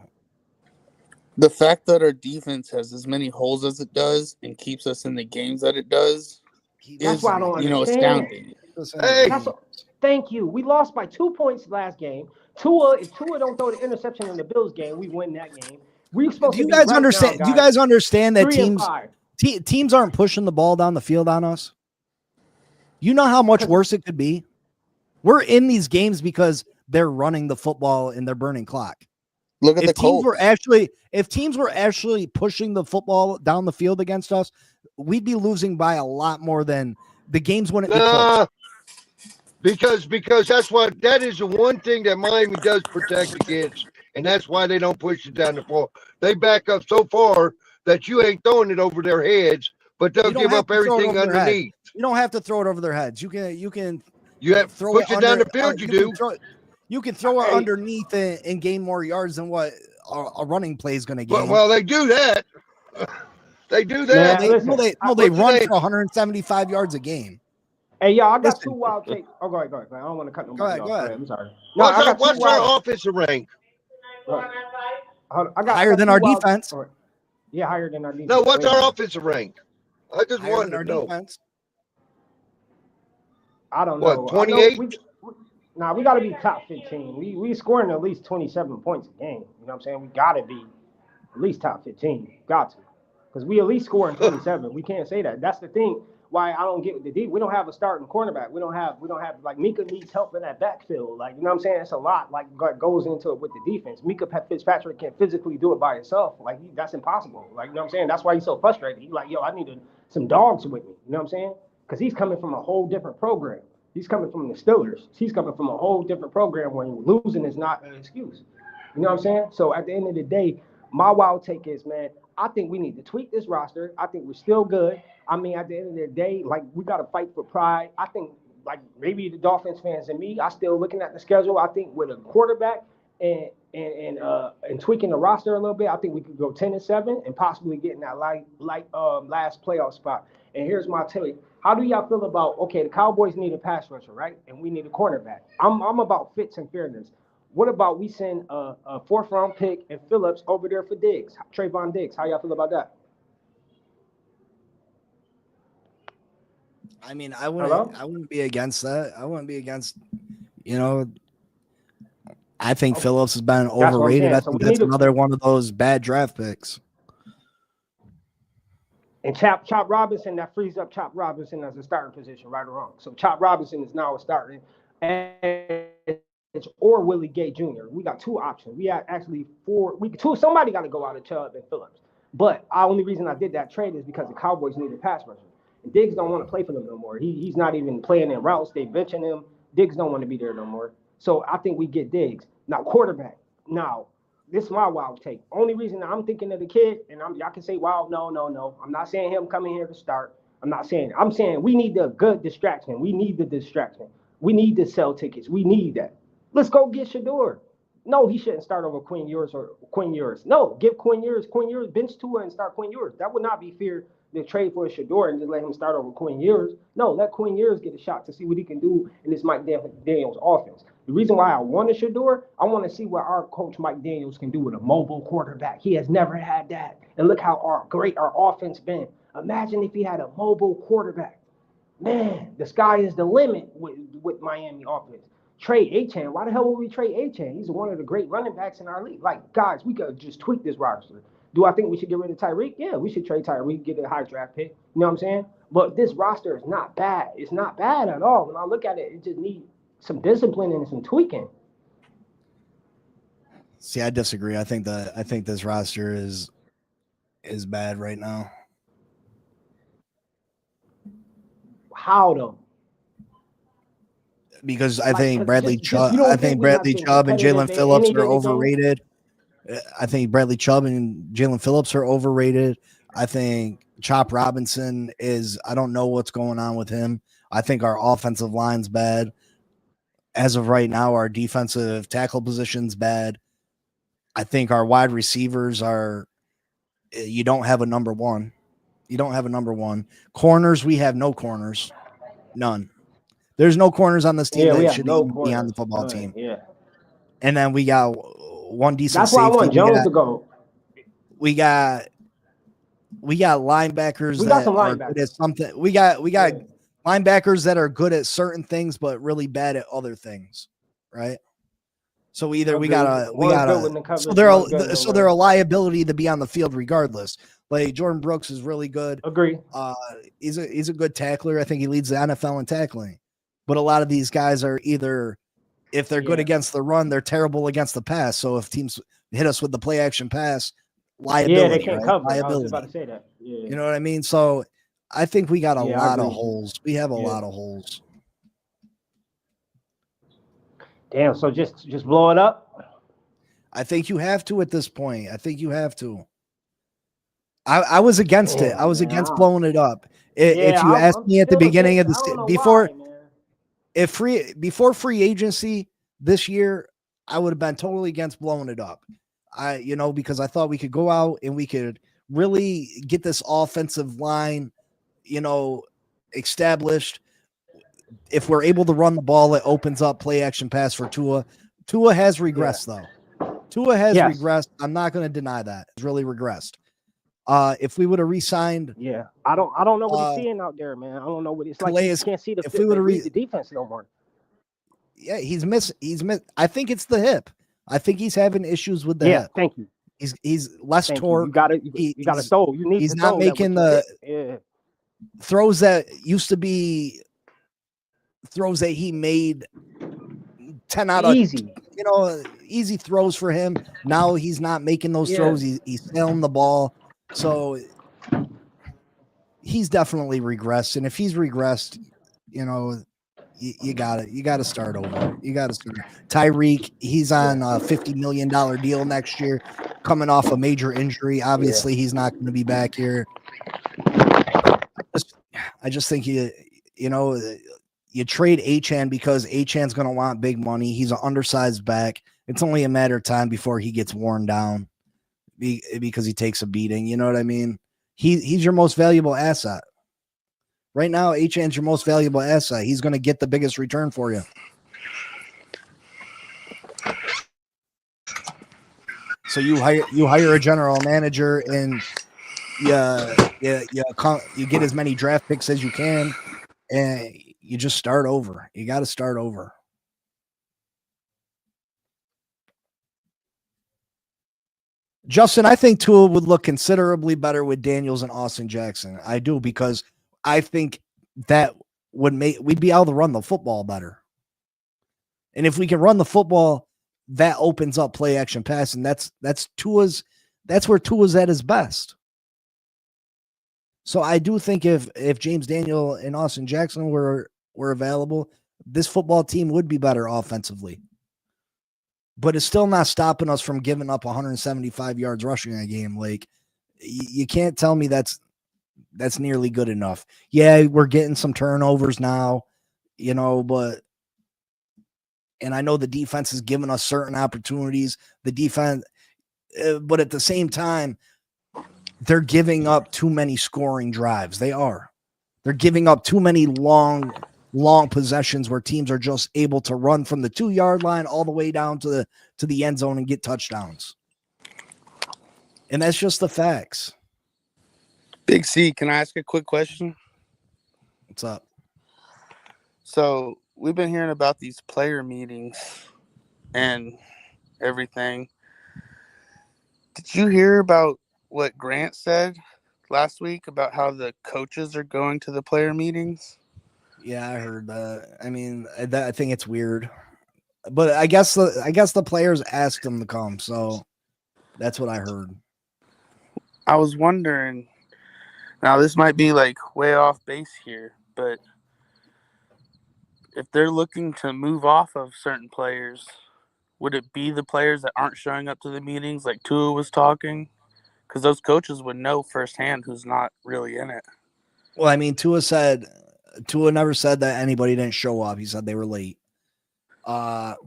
The fact that our defense has as many holes as it does and keeps us in the games that it does is, why I don't understand. Astounding. Thank you. We lost by 2 points last game. If Tua don't throw the interception in the Bills game, we win that game. Do you guys understand that teams aren't pushing the ball down the field on us? You know how much worse it could be? We're in these games because they're running the football and they're burning clock. Look at the Colts. If teams were actually pushing the football down the field against us, we'd be losing by a lot more than the games wouldn't be close. Because that is the one thing that Miami does protect against, and that's why they don't push it down the floor. They back up so far that you ain't throwing it over their heads, but they'll give up everything underneath. You don't have to throw it over their heads. You have to push it down the field. You can throw it underneath and gain more yards than what a running play is going to gain. Well, they do that. They do that. They run for 175 yards a game. Hey, y'all, I got two wild takes. Oh, go ahead. I don't want to cut nobody off. Go ahead. I'm sorry. What's our offensive rank? Higher than our defense. Yeah, higher than our defense. No, what's our offensive rank? I just higher wanted to know. Defense. I don't know. What, 28? We got to be top 15. We scoring at least 27 points a game. You know what I'm saying? We got to be at least top 15. Got to. Because we at least scoring 27. We can't say that. That's the thing. Why I don't get with the deep. We don't have a starting cornerback. We don't have like Mika needs help in that backfield. Like, you know what I'm saying? It's a lot like goes into it with the defense. Mika Fitzpatrick can't physically do it by himself. Like, that's impossible. Like, you know what I'm saying? That's why he's so frustrated. He's like, yo, I need some dogs with me. You know what I'm saying? Because he's coming from a whole different program. He's coming from the Steelers. He's coming from a whole different program where losing is not an excuse. You know what I'm saying? So at the end of the day, my wild take is, man, I think we need to tweak this roster. I think we're still good. I mean, at the end of the day, like, we got to fight for pride. I think, like, maybe the Dolphins fans and me, I still looking at the schedule. I think with a quarterback and tweaking the roster a little bit, I think we could go 10-7 and possibly get in that last playoff spot. And here's my take. How do y'all feel about, okay, the Cowboys need a pass rusher, right? And we need a cornerback. I'm about fits and fairness. What about we send a fourth-round pick and Phillips over there for Diggs, Trayvon Diggs? How y'all feel about that? I mean, I wouldn't be against that. I wouldn't be against, I think Phillips has been overrated. I think that's another one of those bad draft picks. And Chop Robinson, that frees up Chop Robinson as a starting position, right or wrong. So Chop Robinson is now a starting. Or Willie Gay Jr. We got two options. We have actually somebody got to go out of Chubb and Phillips. But the only reason I did that trade is because the Cowboys need a pass rusher. And Diggs don't want to play for them no more. He's not even playing in routes. They benching him. Diggs don't want to be there no more. So I think we get Diggs. Now, quarterback. Now, this is my wild take. Only reason I'm thinking of the kid, and y'all can say, wow, no. I'm not saying him coming here to start. I'm saying we need the good distraction. We need the distraction. We need to sell tickets. We need that. Let's go get Shador. No, he shouldn't start over Quinn Ewers or Quinn Ewers. No, give Quinn Ewers, bench Tua and start Quinn Ewers. That would not be fair to trade for Shador and just let him start over Quinn Ewers. No, let Quinn Ewers get a shot to see what he can do in this Mike Daniels offense. The reason why I wanted Shador, I want to see what our coach Mike Daniels can do with a mobile quarterback. He has never had that. And look how great our offense been. Imagine if he had a mobile quarterback. Man, the sky is the limit with Miami offense. Trade Achane. Why the hell would we trade Achane? He's one of the great running backs in our league. Like, guys, we could just tweak this roster. Do I think we should get rid of Tyreek? Yeah, we should trade Tyreek, get a high draft pick. You know what I'm saying? But this roster is not bad. It's not bad at all. When I look at it, it just needs some discipline and some tweaking. See, I disagree. I think this roster is bad right now. How though? Because I think Bradley Chubb and Jalen Phillips are overrated. I think Bradley Chubb and Jalen Phillips are overrated. I think Chop Robinson I don't know what's going on with him. I think our offensive line's bad. As of right now, our defensive tackle position's bad. I think our wide receivers you don't have a number one. Corners, we have no corners. None. There's no corners on this team that should even be on the football team. Yeah. And then we got one decent That's safety. why I want Jones to go. We got linebackers are good at something. We got linebackers that are good at certain things but really bad at other things, right? So either so they're a liability to be on the field regardless. Like Jordan Brooks is really good. Agree. He's a good tackler. I think he leads the NFL in tackling. But a lot of these guys are either, if they're good against the run, they're terrible against the pass. So if teams hit us with the play action pass, liability. Yeah, they can't cover. Liability. I was about to say that. Yeah. You know what I mean? So I think we got a lot of holes. We have a lot of holes. Damn. So just blow it up. I think you have to at this point. I think you have to. I was against it. I was against blowing it up. If you asked me at the beginning of before free agency this year, I would have been totally against blowing it up. Because I thought we could go out and we could really get this offensive line, established. If we're able to run the ball, it opens up play action pass for Tua. Tua has regressed though. Tua has regressed. I'm not going to deny that. It's really regressed. If we would have re-signed, I don't know what he's seeing out there, man. I don't know what it's like. He can't see if we would have the defense no more. Yeah, he's missed. I think it's the hip. I think he's having issues with the hip. Yeah, thank you. He's less torque. You got to throw. You need. He's not making the throws that used to be throws that he made 10 out of easy. Easy throws for him. Now he's not making those throws. He's sailing the ball. So he's definitely regressed. And if he's regressed, you got to start over. You got to start. Tyreek, he's on a $50 million deal next year, coming off a major injury. Obviously, he's not going to be back here. I just think you trade Achane because Achane's going to want big money. He's an undersized back. It's only a matter of time before he gets worn down because he takes a beating. You know what I mean? He's your most valuable asset. Right now, Achane's your most valuable asset. He's going to get the biggest return for you. So you hire a general manager and you get as many draft picks as you can, and you just start over. You got to start over. Justin, I think Tua would look considerably better with Daniels and Austin Jackson. I do, because I think that we'd be able to run the football better. And if we can run the football, that opens up play action pass, and that's where Tua's at his best. So I do think if James Daniel and Austin Jackson were available, this football team would be better offensively. But it's still not stopping us from giving up 175 yards rushing a game. Like, you can't tell me that's nearly good enough. Yeah, we're getting some turnovers now, but And I know the defense has given us certain opportunities. The defense, but at the same time, they're giving up too many scoring drives. They're giving up too many long possessions where teams are just able to run from the 2-yard line all the way down to the end zone and get touchdowns. And that's just the facts. Big C, can I ask a quick question? What's up? So we've been hearing about these player meetings and everything. Did you hear about what Grant said last week about how the coaches are going to the player meetings? Yeah, I heard that. I mean, I think it's weird, but I guess the players asked them to come, so that's what I heard. I was wondering. Now this might be like way off base here, but if they're looking to move off of certain players, would it be the players that aren't showing up to the meetings like Tua was talking? Because those coaches would know firsthand who's not really in it. Well, I mean, Tua never said that anybody didn't show up. He said they were late. Not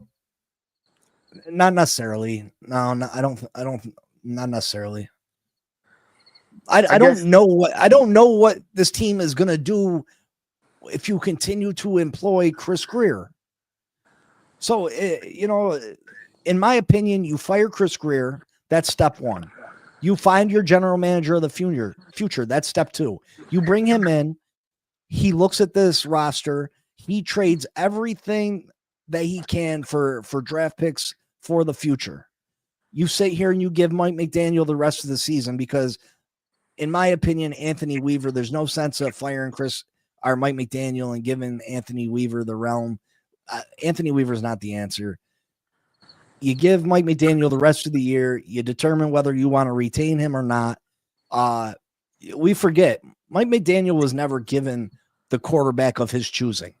necessarily. No, I don't. Not necessarily. I don't know what this team is going to do if you continue to employ Chris Greer. So, in my opinion, you fire Chris Greer. That's step one. You find your general manager of the future. That's step two. You bring him in. He looks at this roster. He trades everything that he can for draft picks for the future. You sit here and you give Mike McDaniel the rest of the season because, in my opinion, Anthony Weaver, there's no sense of firing Mike McDaniel and giving Anthony Weaver the realm. Anthony Weaver is not the answer. You give Mike McDaniel the rest of the year. You determine whether you want to retain him or not. We forget Mike McDaniel was never given the quarterback of his choosing.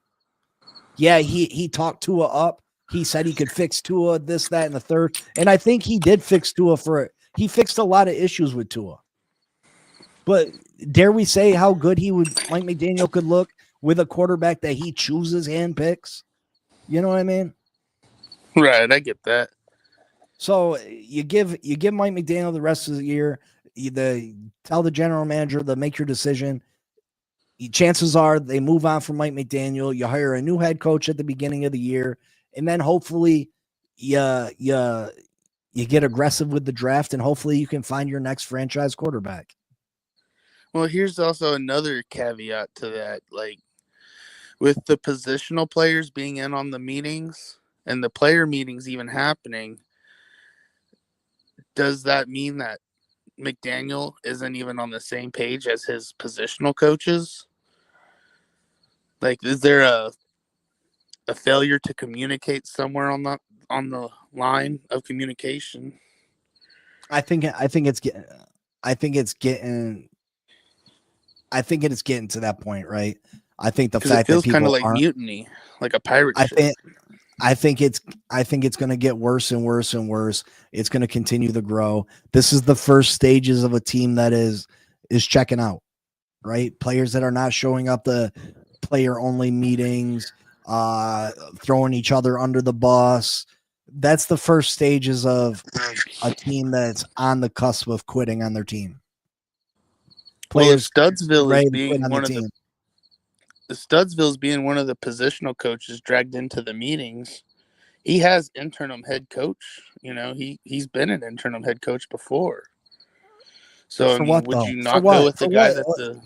Yeah, he talked Tua up. He said he could fix Tua, this, that, and the third. And I think he did fix Tua he fixed a lot of issues with Tua. But dare we say how good Mike McDaniel could look with a quarterback that he chooses and picks? You know what I mean? Right, I get that. So you give Mike McDaniel the rest of the year. Tell the general manager to make your decision. Chances are they move on from Mike McDaniel. You hire a new head coach at the beginning of the year, and then hopefully you get aggressive with the draft, and hopefully you can find your next franchise quarterback. Well, here's also another caveat to that. Like, with the positional players being in on the meetings and the player meetings even happening, does that mean that McDaniel isn't even on the same page as his positional coaches? Like, is there a failure to communicate somewhere on the line of communication? I think it's getting to that point, right? I think the fact it feels that people kind of like mutiny, like a pirate ship. I think it's going to get worse and worse and worse. It's going to continue to grow. This is the first stages of a team that is checking out, right? Players that are not showing up the player only meetings, throwing each other under the bus. That's the first stages of a team that's on the cusp of quitting on their team. Players, Studsville is being one of the Studsville's being one of the positional coaches dragged into the meetings. He has interim head coach. He's been an interim head coach before. So would you not go with the guy that the?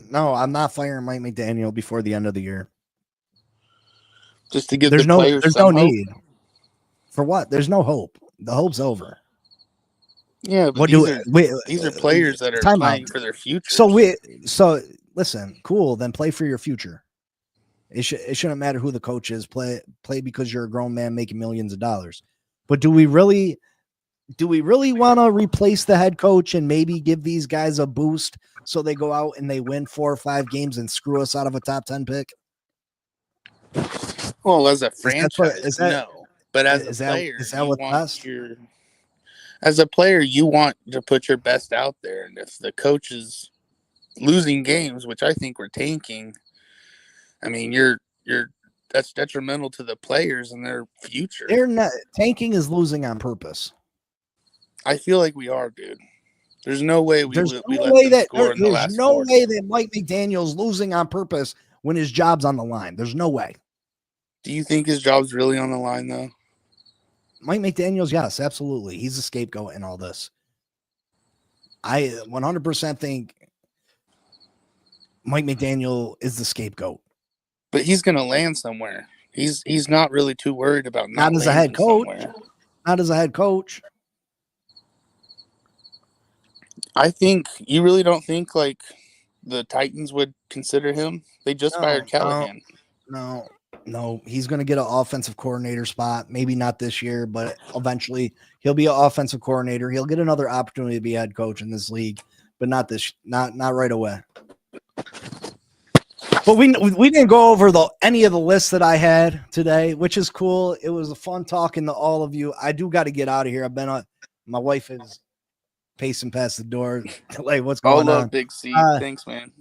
No, I'm not firing Mike McDaniel before the end of the year. Just to give the players there's some no hope. need. For what? There's no hope. The hope's over. Yeah, but these are players that are playing for their future. So listen, cool. Then play for your future. It shouldn't matter who the coach is. Play because you're a grown man making millions of dollars. But do we really want to replace the head coach and maybe give these guys a boost so they go out and they win 4 or 5 games and screw us out of a top 10 pick? Well, as a franchise, no. But as a player, as a player, you want to put your best out there. And if the coach is losing games, which I think we're tanking, I mean, you're that's detrimental to the players and their future. They're not tanking is losing on purpose. I feel like we are, dude. There's no way we let them score in the last There's no quarter. way that Mike McDaniel's losing on purpose when his job's on the line. There's no way. Do you think his job's really on the line, though? Mike McDaniel's, yes, absolutely. He's a scapegoat in all this. I 100% think Mike McDaniel is the scapegoat. But he's going to land somewhere. He's not really too worried about not as a head coach. Somewhere. Not as a head coach. I think you really don't think like the Titans would consider him. They just fired Callahan. No, he's going to get an offensive coordinator spot. Maybe not this year, but eventually he'll be an offensive coordinator. He'll get another opportunity to be a head coach in this league, but not right away. But we didn't go over any of the lists that I had today, which is cool. It was a fun talking to all of you. I do got to get out of here. My wife is pacing past the door. Like, what's going on? Big C. Thanks, man.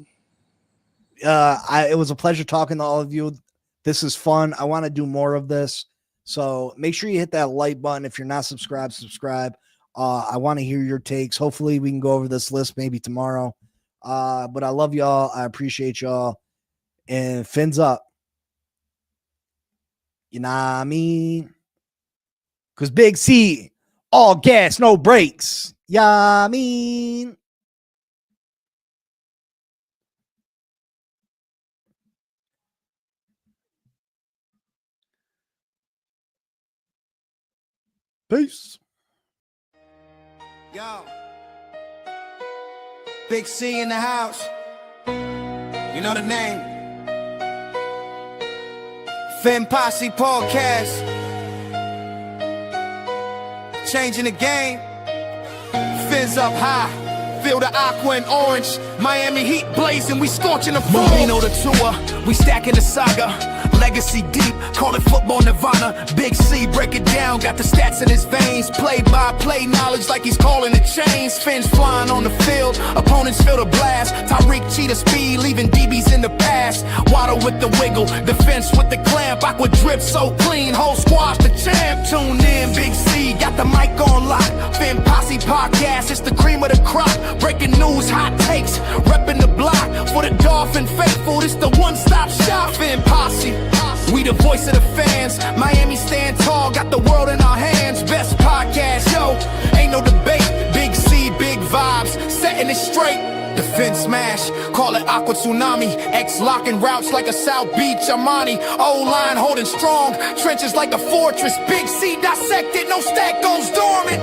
It was a pleasure talking to all of you. This is fun. I want to do more of this. So make sure you hit that like button. If you're not subscribed, subscribe. I want to hear your takes. Hopefully we can go over this list maybe tomorrow. But I love y'all. I appreciate y'all. And fins up. You know what I mean? Because Big C, all gas, no brakes. Yeah, I mean. Peace. Yo. Big C in the house. You know the name. Finn Posse Podcast. Changing the game. Fins up high. Feel the aqua and orange. Miami Heat blazing. We scorching the floor. Marino the tour. We stacking the saga. Legacy deep, call it football nirvana. Big C, break it down, got the stats in his veins. Play-by-play knowledge like he's calling the chains. Fins flying on the field, opponents feel the blast. Tyreek cheetah speed, leaving DBs in the past. Waddle with the wiggle, defense with the clamp. Aqua drip so clean, whole squash the champ. Tune in, Big C, got the mic on lock. Finn Posse Podcast, it's the cream of the crop. Breaking news, hot takes, repping the block. For the Dolphin faithful, it's the one-stop shop. Finn Posse. We the voice of the fans. Miami stand tall, got the world in our hands. Best podcast, yo, ain't no debate. Big C, big vibes, setting it straight. Defense smash, call it Aqua Tsunami. X locking routes like a South Beach Armani. O-line holding strong, trenches like a fortress. Big C dissected, no stack goes dormant.